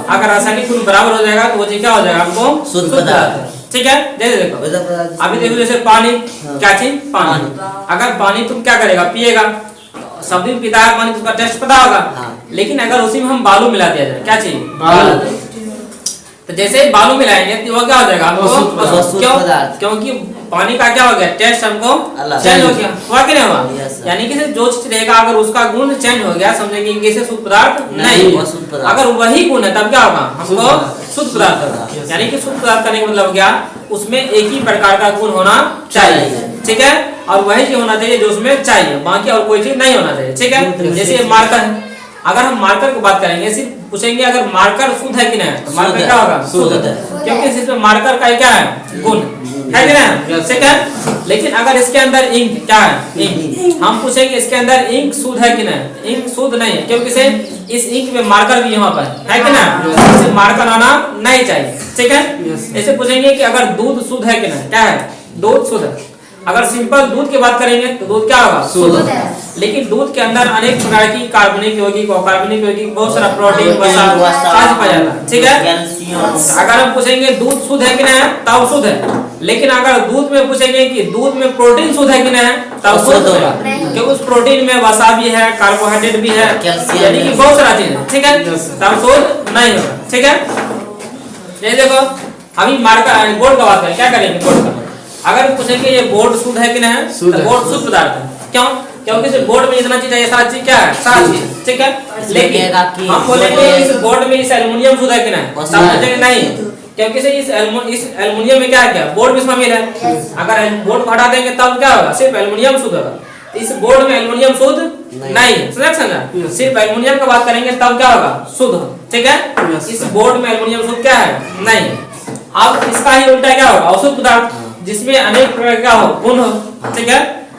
अगर रासायनिक गुण बराबर हो जाएगा तो वो चीज क्या हो जाएगा आपको शुद्ध पदार्थ, ठीक है। जैसे देखो अभी देखो जैसे पानी, क्या चीज पानी, अगर पानी तुम क्या करेगा पिएगा, सब दिन पीता है पानी, उसका टेस्ट पता होगा, लेकिन अगर उसी में हम बालू मिला दिया जाए, क्या चाहिए बालू, तो जैसे ही बालू मिलाएंगे तो वो क्या हो जाएगा हमको क्यों, क्योंकि पानी का क्या हो गया टेस्ट हमको चेंज हो गया, हुआ कि नहीं हुआ। यानी कि जो चीज रहेगा अगर उसका गुण चेंज हो गया समझेंगे कि इसे शुद्ध पदार्थ नहीं, अगर वही गुण है तब क्या होगा हमको शुद्ध पदार्थ होगा। यानी कि शुद्ध पदार्थ करने का मतलब क्या, उसमें एक ही प्रकार का गुण होना चाहिए, ठीक है, और वही चीज होना चाहिए जो उसमें चाहिए, बाकी और कोई चीज नहीं होना चाहिए, ठीक है। जैसे मार्कर है, अगर हम मार्कर की बात करेंगे सिर्फ पूछेंगे अगर मार्कर शुद्ध है कि नहीं, तो मार्कर क्या होगा शुद्ध है, क्योंकि इसमें मार्कर का क्या है गुण है कि नहीं, ठीक है। लेकिन अगर इसके अंदर इंक क्या है इंक, हम पूछेंगे इसके अंदर इंक शुद्ध है कि नहीं, इंक शुद्ध नहीं है, क्योंकि से इस इंक में मार्कर भी यहाँ पर है कि नहीं, इसे मार्कर आना नहीं चाहिए, ठीक है। ऐसे पूछेंगे कि अगर दूध शुद्ध है कि नहीं, क्या है दूध शुद्ध है, अगर सिंपल दूध की बात करेंगे तो दूध क्या होगा शुद्ध, लेकिन दूध के अंदर अनेक प्रकार की कार्बनिक यौगिक अकार्बनिक यौगिक बहुत सारा प्रोटीन वसा आज पाया जाता है, ठीक है। अगर हम पूछेंगे दूध शुद्ध है कि नहीं तब शुद्ध है, लेकिन अगर दूध में पूछेंगे कि दूध में प्रोटीन शुद्ध है कि नहीं तब शुद्ध होगा, क्योंकि उस प्रोटीन में वसा भी है कार्बोहाइड्रेट भी है, यानी कि बहुत सारा चीज है, ठीक है, तब शुद्ध नहीं होगा, ठीक है। ये देखो अभी मार्कर बोर्ड का बात करें, क्या करेंगे बोर्ड का, अगर पूछेंगे ये बोर्ड शुद्ध है कि नहीं, तो बोर्ड शुद्ध पदार्थ है, क्यों, क्योंकि इस बोर्ड में इतना चीज है, सारा चीज क्या है सारा चीज, ठीक है। लेकिन हम बोलेंगे इस बोर्ड में इस एल्युमिनियम शुद्ध है कि नहीं, तब पूछेंगे नहीं, क्योंकि इस एल्युमिनियम में क्या है क्या बोर्ड में शामिल है, अगर बोर्ड को हटा देंगे तब क्या होगा सिर्फ एल्युमिनियम शुद्ध होगा, इस बोर्ड में एल्युमिनियम शुद्ध नहीं है, समझा, सिर्फ एल्युमिनियम का बात करेंगे तब क्या होगा शुद्ध, ठीक है। इस बोर्ड में एल्युमिनियम शुद्ध क्या है नहीं। अब इसका ही उल्टा क्या होगा अशुद्ध पदार्थ, जिसमें अनेक प्रकार का हो गुण हो, ठीक है,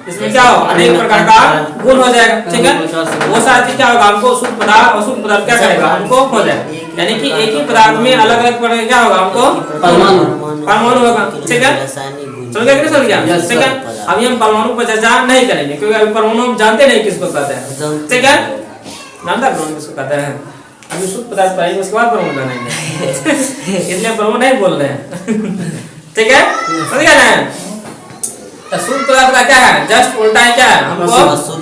इसमें क्या हो अनेक प्रकार का गुण हो जाएगा, ठीक है। वो सारी चीज क्या होगा हमको शुद्ध पदार्थ अशुद्ध पदार्थ क्या करेगा हमको हो जाएगा, यानी कि एक ही पदार्थ में अलग अलग प्रकार क्या होगा हमको परमाणु होगा, ठीक है, समझ गया कि नहीं समझ गया, ठीक है। अभी हम परमाणु पर चर्चा नहीं करेंगे क्योंकि अभी परमाणु हम जानते नहीं किसको कहते हैं, ठीक है, जानते परमाणु किसको कहते हैं, अभी शुद्ध पदार्थ पढ़ेंगे उसके बाद परमाणु बनाएंगे इसलिए परमाणु नहीं बोल रहे हैं ठीक है समझ गया ना। तो शुद्ध पदार्थ का क्या है, जस्ट उल्टा है क्या है हमको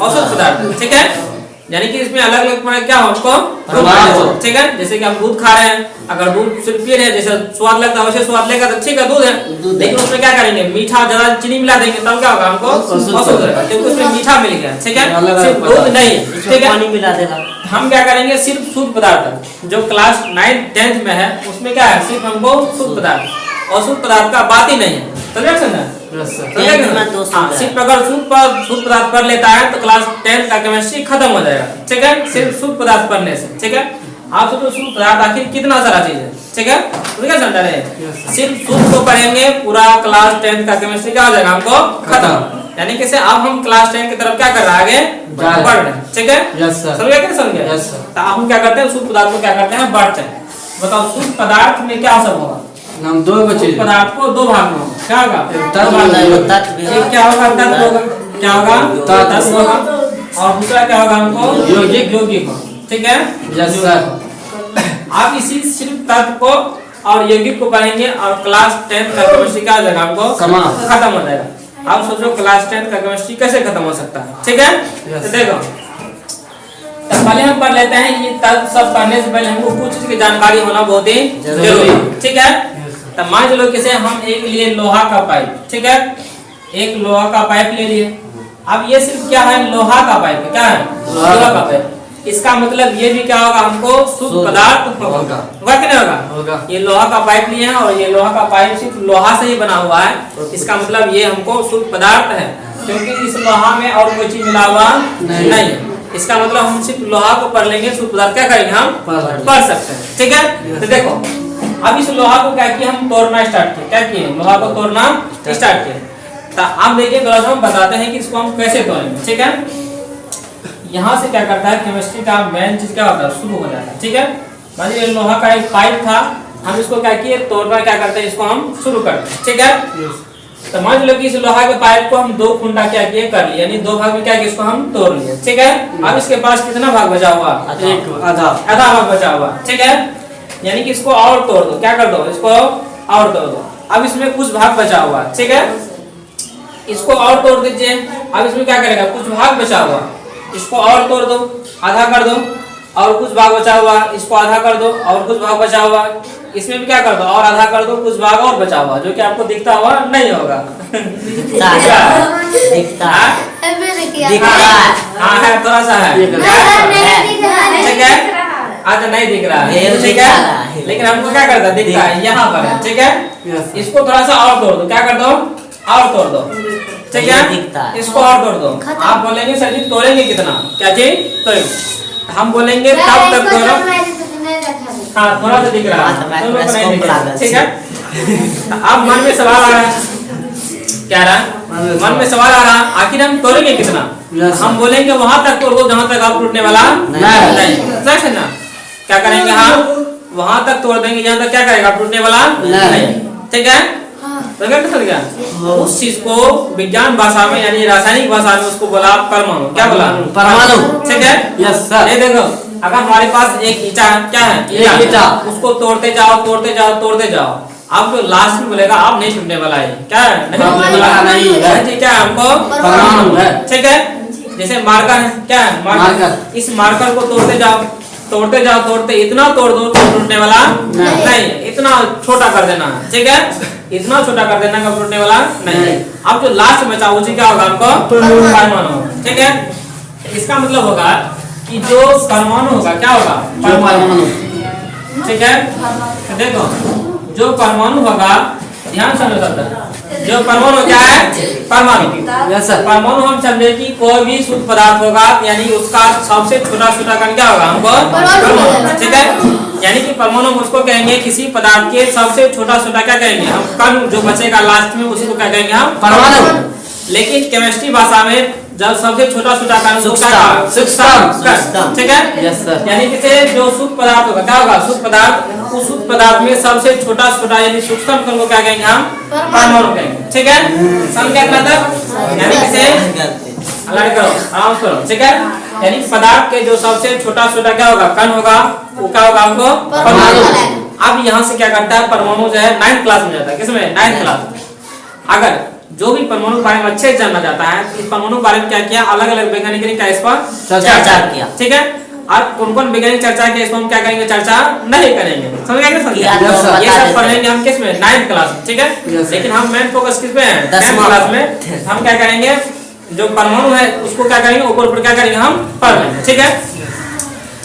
अशुद्ध पदार्थ, ठीक है। यानी कि इसमें अलग अलग क्या हो हमको, ठीक है। जैसे कि हम दूध खा रहे हैं, अगर दूध सिर्फ पी रहे हैं जैसे स्वाद लगता है वैसे स्वाद लेगा तो ठीक है दूध है, लेकिन उसमें क्या करेंगे मीठा ज्यादा चीनी मिला देंगे तब क्या होगा हमको अशुद्ध रहेगा, क्योंकि उसमें मीठा मिल गया, ठीक है। सिर्फ दूध नहीं, ठीक है, पानी मिला देगा। हम क्या करेंगे सिर्फ शुद्ध पदार्थ जो क्लास 9th 10th में है उसमें क्या है सिर्फ हमको शुद्ध पदार्थ, अशुद्ध पदार्थ का बात ही नहीं है, समझ समझा। सिर्फ अगर शुद्ध पदार्थ पढ़ लेता है तो क्लास 10th का केमिस्ट्री खत्म हो जाएगा, ठीक है, सिर्फ शुद्ध पदार्थ पढ़ने से, ठीक है। आप तो शुद्ध पदार्थ आखिर कितना सारा चीज है, ठीक है, क्या समझा रहे। सिर्फ शुद्ध को पढ़ेंगे पूरा क्लास 10th का केमिस्ट्री क्या हो जाएगा हमको खत्म। यानी कि अब हम क्लास 10 की तरफ क्या कर रहे हैं आगे बढ़ रहे हैं, ठीक है, समझ गए समझ गए। तो हम क्या करते हैं शुद्ध पदार्थ को क्या करते हैं बढ़ते हैं। बताओ शुद्ध पदार्थ में क्या सब होगा, हम दो बचे पदार्थ को दो भाग में होगा, क्या होगा एक क्या होगा तत्व होगा, क्या होगा तत्व होगा, और दूसरा क्या होगा हमको यौगिक यौगिक, ठीक है। Yes sir. आप इसी सिर्फ तत्व को और यौगिक को पढ़ेंगे और क्लास 10 का केमिस्ट्री क्या हो जाएगा हमको खत्म हो जाएगा। आप सोचो क्लास 10 का केमिस्ट्री कैसे खत्म हो सकता है, ठीक है। तो देखो तो पहले हम पढ़ लेते हैं ये तत्व सब पढ़ने से पहले हमको कुछ चीज की जानकारी होना बहुत ही जरूरी है, ठीक है। तो मान लो किसे हम एक लिए लोहा का पाइप, ठीक है, एक लोहा का पाइप ले लिए। अब ये सिर्फ क्या है लोहा का पाइप, क्या है लोहा का पाइप, इसका मतलब ये भी क्या होगा हमको शुद्ध पदार्थ होगा कि नहीं होगा। ये लोहा का पाइप लिए हैं और ये लोहा का पाइप सिर्फ लोहा से ही बना हुआ है, इसका मतलब ये हमको शुद्ध पदार्थ है, क्योंकि इस लोहा में और कोई चीज मिला हुआ नहीं है। इसका मतलब हम सिर्फ लोहा को पढ़ लेंगे शुद्ध पदार्थ क्या करेंगे हम पढ़ सकते हैं, ठीक है। तो देखो अब इस लोहा को क्या किया हम तोड़ना स्टार्ट किए, क्या किए लोहा को तोड़ना स्टार्ट किए। तो आप देखिए थोड़ा सा हम बताते हैं कि इसको हम कैसे तोड़ेंगे, ठीक है। यहाँ से क्या करता है केमिस्ट्री का मेन चीज क्या होता है शुरू हो जाता है, ठीक है। मान लीजिए लोहा का एक पाइप था, हम इसको क्या किए तोड़ना क्या करते हैं इसको हम शुरू करते हैं, ठीक है। तो मान लो कि इस लोहा के पाइप को हम दो खुंडा क्या किए कर लिए, यानी दो भाग में क्या किया इसको हम तोड़ लिए, ठीक है। अब इसके पास कितना भाग बचा हुआ आधा भाग बचा हुआ, ठीक है। यानी कि इसको और तोड़ दो, क्या कर दो इसको और तोड़ दो। अब इसमें कुछ भाग बचा हुआ, ठीक है, इसको और तोड़ दीजिए। अब इसमें क्या करेगा कुछ भाग बचा हुआ, इसको और तोड़ दो आधा कर दो, और कुछ भाग बचा हुआ इसको आधा कर दो, और कुछ भाग बचा हुआ इसमें भी क्या कर दो और आधा कर दो, कुछ भाग और बचा हुआ जो कि आपको दिखता हुआ नहीं होगा दिखता है थोड़ा सा है, ठीक है। आज नहीं दिख रहा है, ठीक है, लेकिन हमको क्या करता है दिखता है यहाँ पर है, ठीक है। इसको थोड़ा सा और तोड़ दो, क्या कर दो और तोड़ दो, ठीक है, इसको और तोड़ दो। आप बोलेंगे सर जी तोड़ेंगे कितना, क्या चीज तो हम बोलेंगे तब तक तोड़ो। हाँ थोड़ा सा दिख रहा है, ठीक है। अब मन में सवाल आ रहा है, क्या रहा मन में सवाल आ रहा आखिर हम तोड़ेंगे कितना। हम बोलेंगे वहां तक तोड़ दो जहां तक आप टूटने वाला नहीं, ना क्या करेंगे हम वहां तक तोड़ देंगे जहां तक क्या करेगा टूटने वाला नहीं, ठीक है। उस चीज को विज्ञान भाषा में यानी रासायनिक भाषा में उसको बोला परमाणु, क्या बोला परमाणु, ठीक है। Yes sir. ये देखो अगर हमारे पास एक ईटा क्या है ईटा, उसको तोड़ते जाओ तोड़ते जाओ तोड़ते जाओ, आप जो लास्ट में बोलेगा आप नहीं टूटने वाला है, क्या है नहीं टूटने वाला नहीं है, क्या है हमको परमाणु है, ठीक है। जैसे मार्कर है, क्या है मार्कर, इस मार्कर को तोड़ते जाओ तोड़ते जाओ तोड़ते इतना तोड़ दो तो टूटने वाला नहीं, इतना छोटा कर देना, ठीक है, इतना छोटा कर देना का टूटने वाला नहीं। अब जो लास्ट में बचा उसी क्या होगा हमको परमाणु, ठीक है। इसका मतलब होगा कि जो परमाणु होगा क्या होगा परमाणु, ठीक है। देखो जो परमाणु होगा ध्यान से समझो, जो परमाणु क्या है परमाणु, परमाणु हम समझे कि कोई भी शुद्ध पदार्थ होगा यानी उसका सबसे छोटा छोटा कण क्या होगा हमको परमाणु, ठीक है। यानी कि परमाणु उसको कहेंगे किसी पदार्थ के सबसे छोटा छोटा क्या कहेंगे हम कण जो बचेगा लास्ट में उसको क्या कहेंगे हम परमाणु। लेकिन केमिस्ट्री भाषा में जब सबसे छोटा छोटा कण सूक्ष्म, ठीक है, यानी कि जो शुद्ध पदार्थ होगा क्या होगा शुद्ध पदार्थ, उस शुद्ध पदार्थ में सबसे छोटा छोटा यानी सूक्ष्म कण को क्या कहेंगे हम परमाणु कहेंगे, ठीक है। समझ गए मतलब, यानी कि करो आराम करो, ठीक है। यानी पदार्थ के जो सबसे छोटा छोटा क्या होगा, कण होगा, वो क्या होगा हमको परमाणु। अब यहाँ से क्या करता है, परमाणु जो है 9th क्लास में जाता है, किसमें 9th क्लास। अगर जो भी परमाणु के बारे में अच्छे से जानना चाहता है, इस परमाणु के बारे में क्या किया, अलग अलग वैज्ञानिक ने क्या इस पर चर्चा किया, ठीक है। और कौन कौन वैज्ञानिक चर्चा किया, इसको हम क्या करेंगे, चर्चा नहीं करेंगे, समझ गए क्या, ये सब पढ़ेंगे हम किस में 9th क्लास में, ठीक है। लेकिन हम मेन फोकस किस पे है, 10th क्लास में। हम क्या करेंगे, जो परमाणु है उसको क्या करेंगे, ऊपर ऊपर क्या करेंगे, हम पढ़ लेंगे, ठीक है।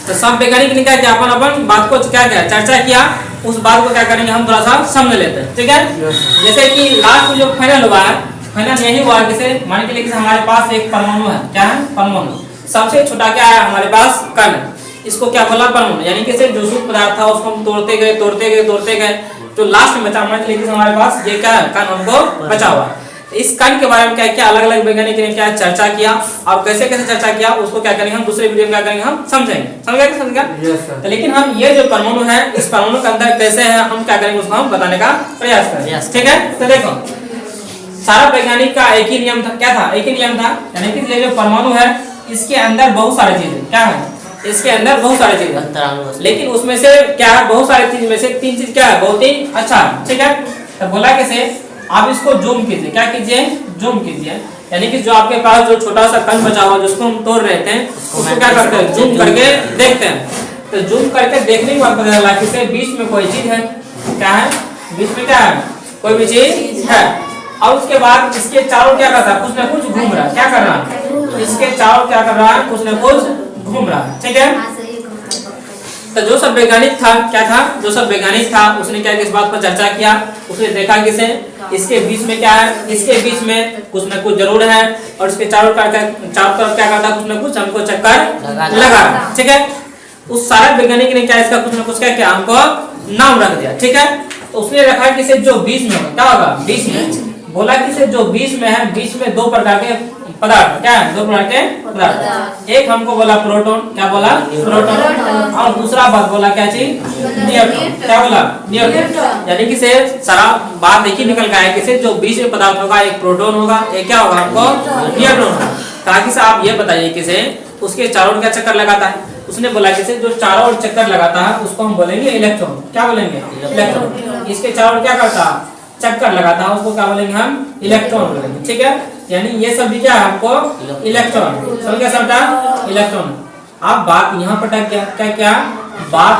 तो सब वैज्ञानिक ने क्या किया, अपन अपन बात को क्या किया, चर्चा किया, उस बात को क्या करेंगे हम थोड़ा सा समझ लेते हैं, ठीक है। जैसे कि लास्ट में जो फाइनल हुआ है, फाइनल यही हुआ जैसे मान के लिए हमारे पास एक परमाणु है, क्या है, परमाणु। सबसे छोटा क्या है हमारे पास, कण, इसको क्या बोला, परमाणु। यानी कि जो सूक्ष्म पदार्थ था उसको हम तोड़ते गए, तो लास्ट में बचा मान के लिए हमारे पास ये क्या है, कण हमको बचा हुआ। इस कण के बारे में क्या किया, अलग अलग वैज्ञानिक ने क्या चर्चा किया, और कैसे कैसे चर्चा किया उसको क्या करेंगे हम दूसरे वीडियो में क्या करेंगे, हम समझेंगे, समझ गए। लेकिन हम ये जो परमाणु है, इस परमाणु के अंदर कैसे है, हम क्या करेंगे उसको हम बताने का प्रयास करेंगे, ठीक है। तो देखो सारा वैज्ञानिक का एक ही नियम था, क्या था, एक ही नियम था, यानी कि ये जो परमाणु है इसके अंदर बहुत सारी चीजें क्या है, इसके अंदर बहुत सारी चीजें, लेकिन उसमें से क्या है, बहुत सारी चीज में से 3 चीज क्या है, बहुत ही अच्छा है, ठीक है। तो बोला कैसे, आप इसको जूम कीजिए, क्या कीजिए, जूम कीजिए, यानी कि जो आपके पास जो छोटा सा कण बचा हुआ जिसको हम तोड़ रहे थे, उसको क्या करते हैं, जूम करके देखते हैं। तो जूम करके देखने के बाद पता चला कि बीच में कोई चीज है, क्या है, बीच में क्या है, कोई भी चीज है। और उसके बाद इसके चारों क्या करता है, कुछ ना कुछ घूम रहा है, क्या कर रहा है, इसके चारों क्या कर रहा है, कुछ ना कुछ घूम रहा है, ठीक है। तो जो सब वैज्ञानिक था, क्या था, जो सब वैज्ञानिक था उसने क्या किस बात पर चर्चा किया, उसने देखा किसे, इसके बीच में क्या है, इसके बीच में कुछ ना कुछ जरूर है, और इसके चारों तरफ क्या करता है, कुछ ना कुछ हमको चक्कर लगा, ठीक है। उस सारे वैज्ञानिक ने क्या इसका कुछ ना कुछ क्या किया, हमको नाम रख दिया, ठीक है। तो उसने रखा कि जो बीच में होगा, क्या होगा, बीच में बोला कि जो बीच में है, बीच में 2 प्रकार के पदार्थ, क्या है, 2 प्रकार के पदार्थ। एक हमको बोला प्रोटॉन, क्या बोला, प्रोटॉन, और दूसरा बात बोला क्या चीज, न्यूट्रॉन, क्या बोला, न्यूट्रॉन। यानी कि से सारा बात एक ही निकल गया है कि जो बीच में पदार्थ होगा एक प्रोटॉन होगा, एक क्या होगा हमको न्यूट्रॉन। ताकि से आप ये बताइए कि उसके चारों ओर क्या चक्कर लगाता है, उसने बोला कि जो चारों ओर चक्कर लगाता है उसको हम बोलेंगे इलेक्ट्रॉन, क्या बोलेंगे, इलेक्ट्रॉन। इसके चारों ओर क्या करता है, चक्कर लगाता है, उसको क्या बोलेंगे हम, इलेक्ट्रॉन बोलेंगे, ठीक है। यानी ये सब भी क्या है, हमको इलेक्ट्रॉन, समझ गया सबटा, इलेक्ट्रॉन। अब बात यहाँ पर अटक गया, क्या बात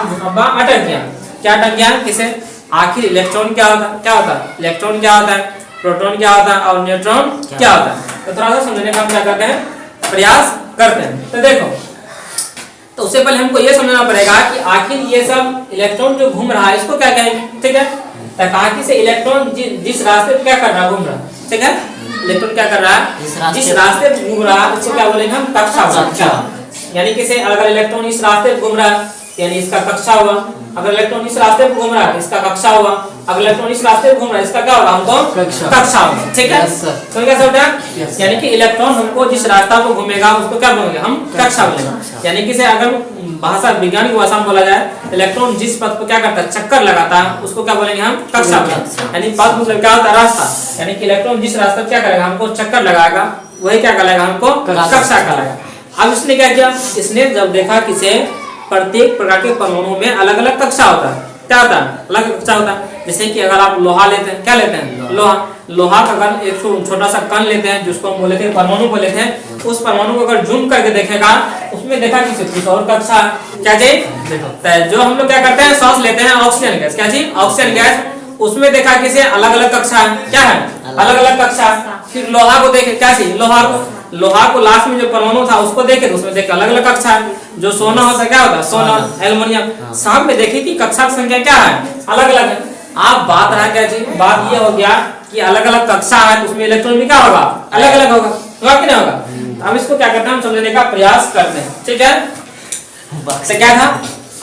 अटक गया, क्या अटक गया, किसे, आखिर इलेक्ट्रॉन क्या होता है, इलेक्ट्रॉन क्या होता है, प्रोटॉन क्या होता है, और न्यूट्रॉन क्या होता है। तो थोड़ा सा समझने का हम क्या करते हैं, प्रयास करते हैं। तो देखो, तो उससे पहले हमको ये समझना पड़ेगा कि आखिर ये सब इलेक्ट्रॉन जो घूम रहा है इसको क्या कहेंगे, ठीक है। ताकि से इलेक्ट्रॉन जिस रास्ते पे क्या कर रहा है, घूम रहा है, ठीक है। इलेक्ट्रॉन क्या कर रहा है, जिस रास्ते पे घूम रहा है उसको क्या बोलेंगे हम, कक्षा। यानी कि अगर इलेक्ट्रॉन इस रास्ते पे घूम रहा है यानी इसका कक्षा हुआ, अगर इलेक्ट्रॉन इस रास्ते पे घूम रहा है इसका कक्षा हुआ, अगर इलेक्ट्रॉन इस रास्ते पे घूम रहा है इसका क्या होगा, हमको कक्षा होगा, ठीक है। तो क्या समझा, यानी कि इलेक्ट्रॉन हमको जिस रास्ता को घूमेगा उसको क्या बोलेंगे हम, कक्षा बोलेंगे। यानी कि अगर भाषा वैज्ञानिक भाषा में बोला जाए, इलेक्ट्रॉन जिस पथ पर क्या करता है, चक्कर लगाता है, उसको क्या बोलेंगे हम, कक्षा बोलेंगे। यानी पथ मतलब क्या होता है, रास्ता। यानी कि इलेक्ट्रॉन जिस रास्ते पर क्या करेगा, हमको चक्कर लगाएगा, वही क्या करेगा, हमको कक्षा कहलाएगा। अब इसने क्या किया, इसने जब देखा कि प्रत्येक प्रकार के परमाणु में अलग अलग कक्षा होता है, क्या होता है, अलग कक्षा होता है। जैसे कि अगर आप लोहा लेते हैं, क्या लेते हैं, लोहा का अगर एक छोटा सा कण लेते हैं जिसको हम बोले थे परमाणु बोले थे, उस परमाणु को अगर जूम करके देखेगा उसमें देखा कि कुछ और कक्षा, क्या चीज, जो हम लोग क्या करते हैं, सांस लेते हैं, ऑक्सीजन गैस, क्या चीज, ऑक्सीजन गैस, उसमें देखा कि अलग अलग कक्षा है, क्या है, अलग अलग कक्षा। फिर लोहा को देखे, क्या चीज, लोहा को लास्ट में जो परमाणु था उसको देखे तो उसमें देखे अलग अलग कक्षा है। जो सोना होता है, क्या होता है, सोना, एल्युमिनियम, सब में देखे कि कक्षा की संख्या क्या है, अलग अलग है। आप बात रहा क्या चीज, बात ये हो गया कि अलग अलग कक्षा है तो उसमें इलेक्ट्रॉन भी क्या होगा, अलग अलग होगा कि नहीं होगा। अब इसको क्या करते हैं, हम समझने का प्रयास करते हैं, ठीक है। तो क्या था,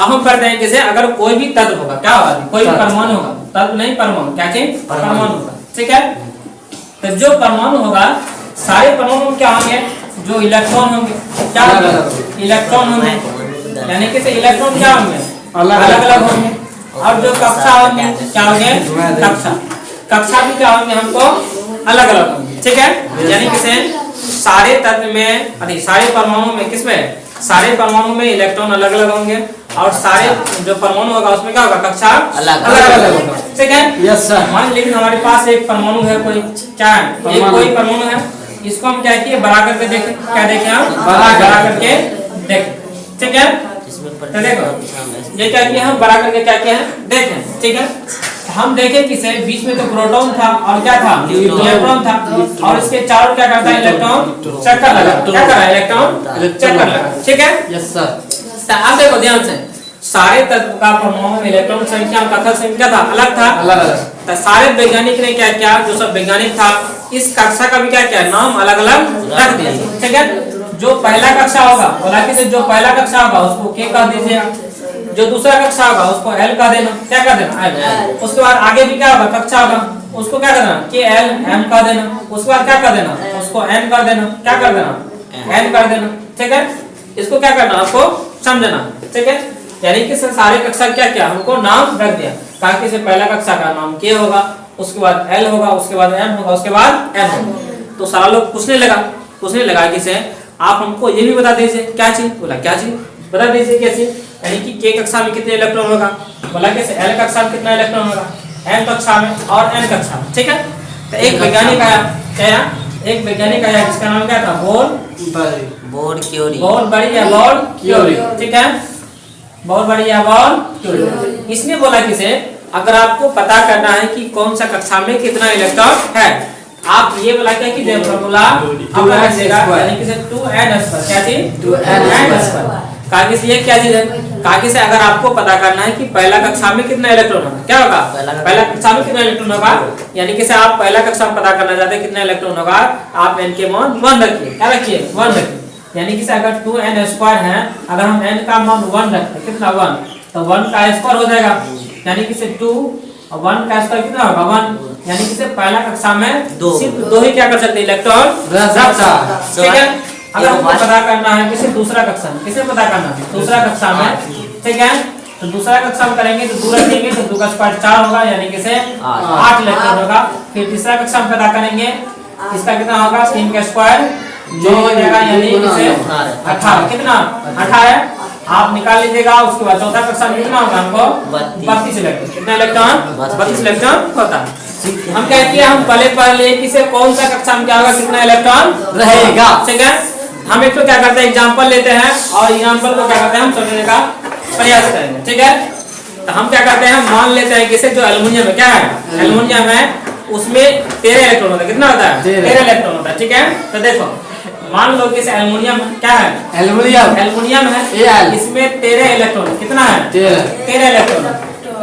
अब हम करते हैं जैसे अगर कोई भी तत्व होगा, क्या होगा, कोई भी परमाणु होगा, तत्व नहीं परमाणु, क्या चीज, परमाणु होगा, ठीक है। तो जो परमाणु होगा, सारे परमाणु क्या होंगे, जो इलेक्ट्रॉन होंगे, क्या होंगे, इलेक्ट्रॉन होंगे, यानी कि इलेक्ट्रॉन क्या होंगे, अलग अलग होंगे। और जो कक्षा होंगे, क्या होंगे, कक्षा भी क्या होंगे, हमको अलग अलग होंगे, ठीक है। यानी कि सारे तत्व में सारे परमाणु में किसमें सारे परमाणु में इलेक्ट्रॉन अलग अलग होंगे और सारे जो परमाणु होगा उसमें क्या होगा कक्षा अलग अलग होगा। ठीक है यस सर। मान लीजिए हमारे पास एक परमाणु है, कोई क्या है एक कोई परमाणु है, इसको हम क्या किए बड़ा करके देखें, क्या देखें हम बड़ा करके देखें। ठीक है तो देखो ये क्या किया हम बड़ा करके क्या किया है देखें। ठीक है हम देखें किसे बीच में तो प्रोटॉन था और क्या था इलेक्ट्रॉन था और इसके चारों क्या करता है इलेक्ट्रॉन चक्कर लगा, क्या कर रहा है इलेक्ट्रॉन चक्कर लगा। ठीक है यस सर। अब देखो ध्यान से सारे तत्व का परमाणु में इलेक्ट्रॉन संख्या कक्षा संख्या था अलग था अलग अलग। तो सारे वैज्ञानिक ने क्या किया, जो सब वैज्ञानिक था इस कक्षा का भी क्या किया नाम अलग अलग रख दिया। ठीक है जो पहला कक्षा होगा बोला से जो पहला कक्षा होगा उसको के कह दीजिए, जो दूसरा कक्षा होगा उसको एल कह देना, क्या कह देना एल। उसके बाद आगे भी क्या होगा कक्षा होगा उसको क्या कर देना के एल एम कह देना, उसके बाद क्या कर देना उसको एन कर देना, क्या कर देना एन कर देना। ठीक है इसको क्या करना आपको समझना। ठीक है यानी कि सारे कक्षा क्या क्या हमको नाम रख दिया, ताकि से पहला कक्षा का नाम के होगा, उसके बाद एल होगा, उसके बाद एम होगा, उसके बाद एन होगा। तो सारा लोग पूछने लगा कि से आप हमको ये भी बता दीजिए क्या चीज, बोला क्या चीज बता दीजिए कैसे, यानी कि के कक्षा में कितने इलेक्ट्रॉन होगा, बोला कैसे एल कक्षा में कितना इलेक्ट्रॉन होगा, एम कक्षा में और एन कक्षा में। ठीक है तो एक वैज्ञानिक आया क्या, एक वैज्ञानिक आया जिसका नाम क्या था बोर बड़ी या बोर क्यूरी। ठीक है बहुत बढ़िया बोर क्यूरी। इसने बोला कि से अगर आपको पता करना है कि कौन सा कक्षा में कितना इलेक्ट्रॉन है, आप ये बोला क्या कि फॉर्मूला अपना रखिएगा, यानी कि 2n² क्या चीज 2n²। कागज से ये क्या चीज है, कागज से अगर आपको पता करना है कि पहला कक्षा में कितना इलेक्ट्रॉन होगा, क्या होगा पहला कक्षा में कितना इलेक्ट्रॉन होगा, यानी कि आप पहला कक्षा में पता करना चाहते हैं कितना इलेक्ट्रॉन होगा, आप n के मान 1 रखिए, क्या रखिए 1 रखिए। यानी कि अगर 2n² है, अगर हम n का मान 1 रखते कितना 1 तो 1 का स्क्वायर हो जाएगा, यानी कि 2 और 1 का स्क्वायर कितना होगा 1, यानी कि पहला कक्षा में सिर्फ 2 ही क्या कर सकते इलेक्ट्रॉन रख सकता। ठीक है अगर हमको पता करना है किसी दूसरा कक्षा में, किसे पता करना है दूसरा कक्षा में। ठीक है तो दूसरा कक्षा में करेंगे तो 2 रखेंगे तो 2 का स्क्वायर 4 होगा, यानी कि 8 इलेक्ट्रॉन होगा। फिर तीसरा कक्षा में पता करेंगे इसका कितना होगा 3 का स्क्वायर जो हो जाएगा, यानी कि 18 कितना 18 आप निकाल लीजिएगा। उसके बाद चौथा कक्षा में कितना होगा हमको 32 इलेक्ट्रॉन, कितना इलेक्ट्रॉन 32 इलेक्ट्रॉन होता है। हम क्या किया हम पहले किसे कौन सा कक्षा में क्या होगा कितना इलेक्ट्रॉन रहेगा। ठीक है हम एक तो क्या करते हैं एग्जांपल लेते हैं और एग्जांपल को क्या करते हैं हम समझने का प्रयास करेंगे। ठीक है तो हम क्या करते हैं मान लेते हैं किसे जो एल्युमिनियम है, क्या है एल्युमिनियम है, उसमें 13 इलेक्ट्रॉन होता है, कितना होता है 13 इलेक्ट्रॉन होता है। ठीक है तो देखो मान लो कि एल्युमिनियम क्या है एल्युमिनियम है, इसमें 13 इलेक्ट्रॉन कितना है 13 इलेक्ट्रॉन।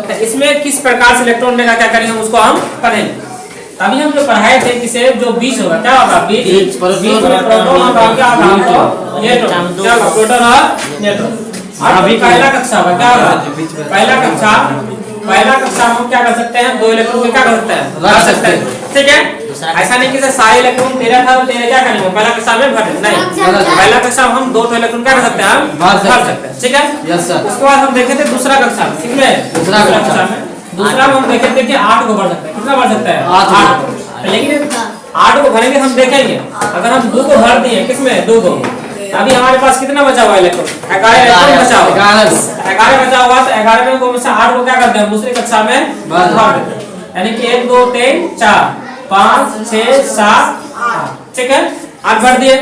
तो इसमें किस प्रकार से इलेक्ट्रॉन लेगा क्या करेंगे उसको हम पढ़ेंगे। तभी हम जो पढ़ाए थे कि जो 20 होगा क्या होगा 20 में प्रोटॉन होगा क्या होगा हमको न्यूट्रॉन, क्या होगा प्रोटॉन और न्यूट्रॉन। अभी पहला कक्षा होगा क्या होगा पहला कक्षा हम क्या कर सकते हैं 2 इलेक्ट्रॉन को क्या कर सकते हैं रख सकते हैं। ठीक है ऐसा नहीं कि सारे इलेक्ट्रॉन 13 था तो 13 क्या करेंगे पहला कक्षा में भर नहीं, पहला कक्षा में हम 2 इलेक्ट्रॉन क्या कर सकते हैं हम भर सकते हैं। ठीक है उसके बाद हम देखे थे दूसरा कक्षा में, किसमें दूसरा कक्षा में दूसरा में हम देखे थे कि 8 को भर सकते हैं, कितना भर सकता है 8। लेकिन 8 को भरेंगे हम देखेंगे अगर हम 2 को भर दिए किसमें 2 को, अभी हमारे पास कितना बचा हुआ इलेक्ट्रॉन 11 इलेक्ट्रॉन बचा हुआ 11 बचा हुआ तो 11 में से 8 को क्या करते हैं दूसरी कक्षा में भर देते हैं, यानी कि 1 2 3 4 5 6 7 8। ठीक है 8 भर दिए।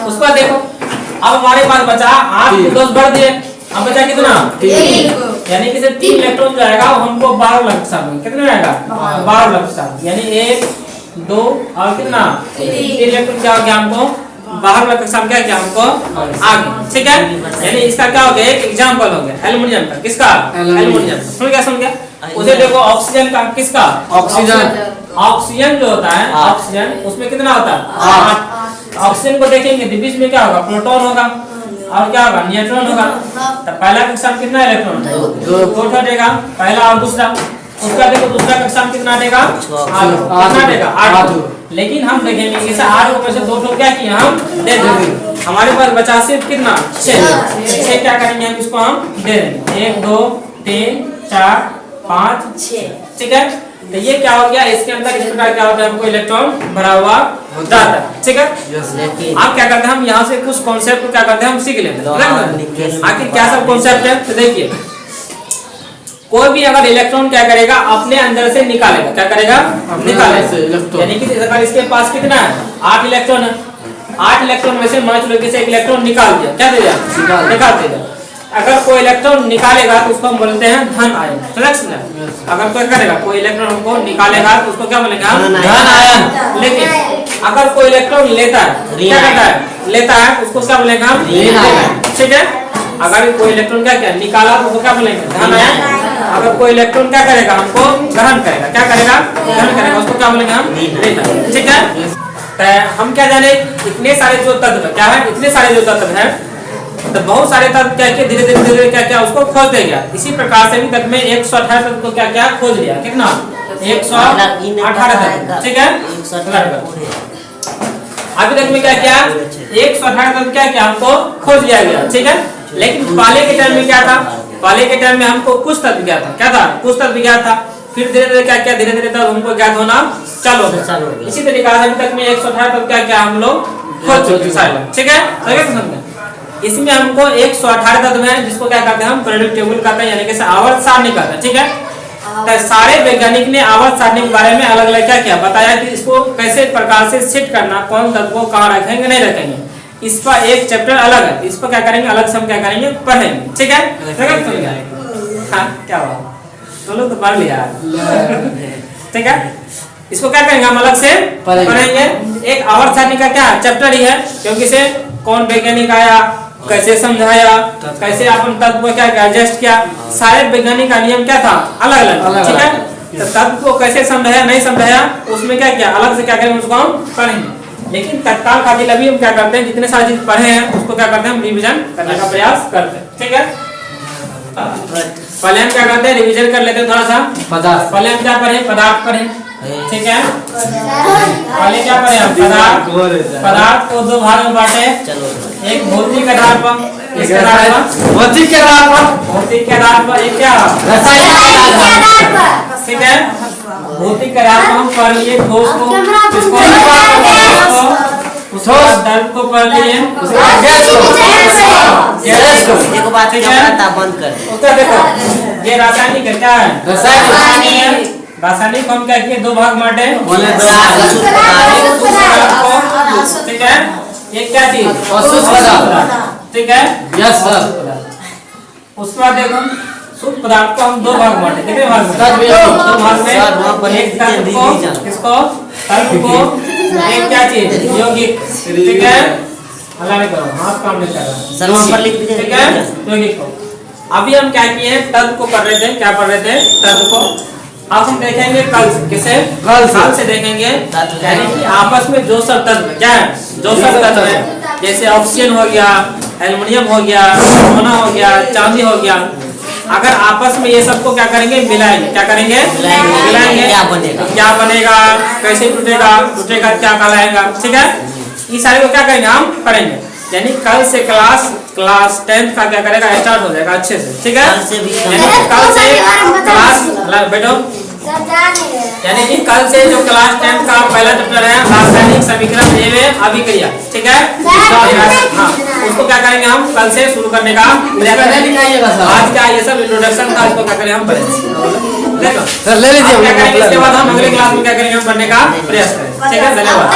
उसके बाद देखो अब हमारे पास बचा 8 10 भर दिए, अब बचा कितना 3, यानी कि 3 इलेक्ट्रॉन जो आएगा हमको 12 कक्षा में कितना आएगा 12 कक्षा, यानी 1 2 और कितना 3 इलेक्ट्रॉन क्या हो गया हमको 12 कक्षा में क्या किया हमको आगे। ठीक है यानी इसका क्या हो गया एक एग्जांपल हो गया एल्युमिनियम का, किसका एल्युमिनियम समझ गया। उसे देखो ऑक्सीजन का, किसका ऑक्सीजन जो होता है ऑक्सीजन उसमें कितना होता है 8। ऑक्सीजन को देखेंगे तो बीच में क्या होगा प्रोटॉन होगा और क्या होगा न्यूट्रॉन होगा। तो पहला कक्षा में कितना इलेक्ट्रॉन 2 देगा पहला और दूसरा, उसका देखो दूसरा कक्षा में कितना देगा 8। लेकिन हम देखेंगे इसे 8 में से 2 क्या किए हम दे देंगे, हमारे पास बचा सिर्फ कितना 6 क्या करेंगे हम इसको हम दे देंगे 1 2 3 4 5 6। ठीक है तो ये क्या हो गया, इसके अंदर इस प्रकार क्या होता है, हमको इलेक्ट्रॉन भरा हुआ होता है, ठीक है। आप क्या करते हैं, हम यहाँ से कुछ कॉन्सेप्ट को क्या करते हैं, हम सीख लेते हैं। आखिर क्या सब कॉन्सेप्ट है, तो देखिए कोई भी अगर इलेक्ट्रॉन क्या करेगा, अपने अंदर से निकालेगा, क्या करेगा, निकालेगा। यानी कि अगर इसके पास कितना है, 8 इलेक्ट्रॉन है, 8 इलेक्ट्रॉन में से मान लो कि से एक इलेक्ट्रॉन निकाल दिया, क्या दे दिया, निकाल दिया। अगर कोई इलेक्ट्रॉन निकालेगा तो उसको हम बोलते हैं धन आयन, अगर कोई करेगा, कोई इलेक्ट्रॉन को निकालेगा तो उसको क्या बोलेंगे, धन आयन। लेकिन अगर कोई इलेक्ट्रॉन लेता है, क्या करता है, लेता है, उसको क्या बोलेंगे हम, ठीक है। अगर कोई इलेक्ट्रॉन क्या क्या निकाला तो उसको क्या बोलेंगे, धन आयन। अगर कोई इलेक्ट्रॉन क्या करेगा, हमको ग्रहण करेगा, क्या करेगा, ग्रहण करेगा, उसको क्या बोलेंगे हम, ऋण, ठीक है। हम क्या जाने, इतने सारे जो तत्व क्या है, इतने सारे जो तत्व है, तो बहुत सारे तत्व क्या किया, धीरे धीरे क्या क्या उसको खोज दे गया। इसी प्रकार से भी तत्व में 118 तत्व को क्या क्या खोज लिया, कितना, 118 तत्व, ठीक है। अभी तक में क्या क्या 118 तत्व क्या क्या हमको खोज लिया गया, ठीक है। लेकिन पहले के टाइम में क्या था, पहले के टाइम में हमको कुछ तत्व क्या था, क्या था, कुछ तत्व क्या था, फिर धीरे धीरे क्या क्या धीरे धीरे तब हमको ज्ञात होना चालू हो गया। इसी तरीके से अभी तक में 118 तत्व क्या क्या हम लोग खोज चुके हैं, ठीक है। इसमें हमको 118 तत्व है, जिसको क्या कहते हैं हम, पीरियोडिक टेबल कहते हैं, यानी कि आवर्त सारणी कहते हैं, ठीक है। तो सारे वैज्ञानिक ने आवर्त सारणी के बारे में अलग अलग क्या क्या बताया कि इसको कैसे प्रकार से सेट करना, कौन तत्व को कहाँ रखेंगे, नहीं रखेंगे। इसका एक चैप्टर अलग है, इस पर क्या करेंगे, अलग से हम क्या करेंगे, पढ़ेंगे, ठीक है। हाँ क्या हुआ, तो लोग तो पढ़ लिया, ठीक है। इसको क्या करेंगे, हम अलग से पढ़ेंगे। एक आवर्त सारणी का क्या चैप्टर ही है, क्योंकि इसे कौन वैज्ञानिक आया, कैसे समझाया, कैसे अपन तत्व को क्या एडजस्ट किया, सारे वैज्ञानिक का नियम क्या था, अलग अलग, ठीक है। तो तत्व को कैसे समझाया, नहीं समझाया, उसमें क्या क्या अलग से क्या करेंगे, उसको हम पढ़ेंगे। लेकिन तत्काल खातिर अभी हम क्या करते हैं, जितने सारी चीज पढ़े हैं उसको क्या करते हैं, हम रिवीजन करने का प्रयास करते हैं, ठीक है। पहले हम क्या करते हैं, रिवीजन कर लेते हैं थोड़ा सा पदार्थ। पहले हम क्या पढ़े, पदार्थ पढ़े, ठीक है। पहले क्या पढ़े हम, पदार्थ। पदार्थ को दो भाग में बांटे, एक भौतिक के आधार पर, किस आधार पर, भौतिक के आधार पर, भौतिक के आधार पर, एक क्या रासायनिक के आधार पर, ठीक है। भौतिक के आधार पर हम पढ़ लिए ठोस को, किसको, उसको द्रव को पढ़ लिए, गैस को, देखो बात है बंद कर, उसका देखो ये रासायनिक है, क्या है, रासायनिक। रासायनिक हम क्या किए, दो भाग बांटे, ठीक है। एक क्या चीज, ठीक है, यस सर। उसके बाद देखो शुद्ध पदार्थ को हम दो भाग बांटे, कितने भाग में, दो भाग में। एक तत्व को, किसको, तत्व को, एक क्या चीज, यौगिक, ठीक है। हल्ला नहीं करो, हाथ काम नहीं कर रहा, ठीक है, यौगिक को। अभी हम क्या किए हैं, तत्व को पढ़ रहे थे, क्या पढ़ रहे थे, तत्व को। अब हम देखेंगे कल, किसे, कल से देखेंगे, यानी कि आपस में जो सब तत्व क्या है, जो सब तत्व है, जैसे ऑक्सीजन हो गया, एल्युमिनियम हो गया, सोना हो गया, चांदी हो गया, अगर आपस में ये सबको क्या करेंगे, मिलाएंगे, क्या करेंगे, मिलाएंगे, क्या बनेगा, कैसे टूटेगा, टूटेगा क्या कहलाएगा, ठीक है। ये सारे को क्या करेंगे, हम पढ़ेंगे। यानी कल से क्लास 10th का क्या करेगा, स्टार्ट हो जाएगा अच्छे से, ठीक है। कल से क्लास बैठो, यानी कि कल से जो क्लास 10 का पहला चैप्टर है, रासायनिक समीकरण एवं अभिक्रिया, ठीक है। हाँ, उसको क्या करेंगे, हम कल से शुरू करने का प्रयास करेंगे। आज का ये सब इंट्रोडक्शन था, इसको क्या करेंगे, हम पढ़ेंगे, देखो सर ले लीजिए। इसके बाद हम अगले क्लास में क्या करेंगे, हम पढ़ने का प्रयास करेंगे, ठीक है। धन्यवाद।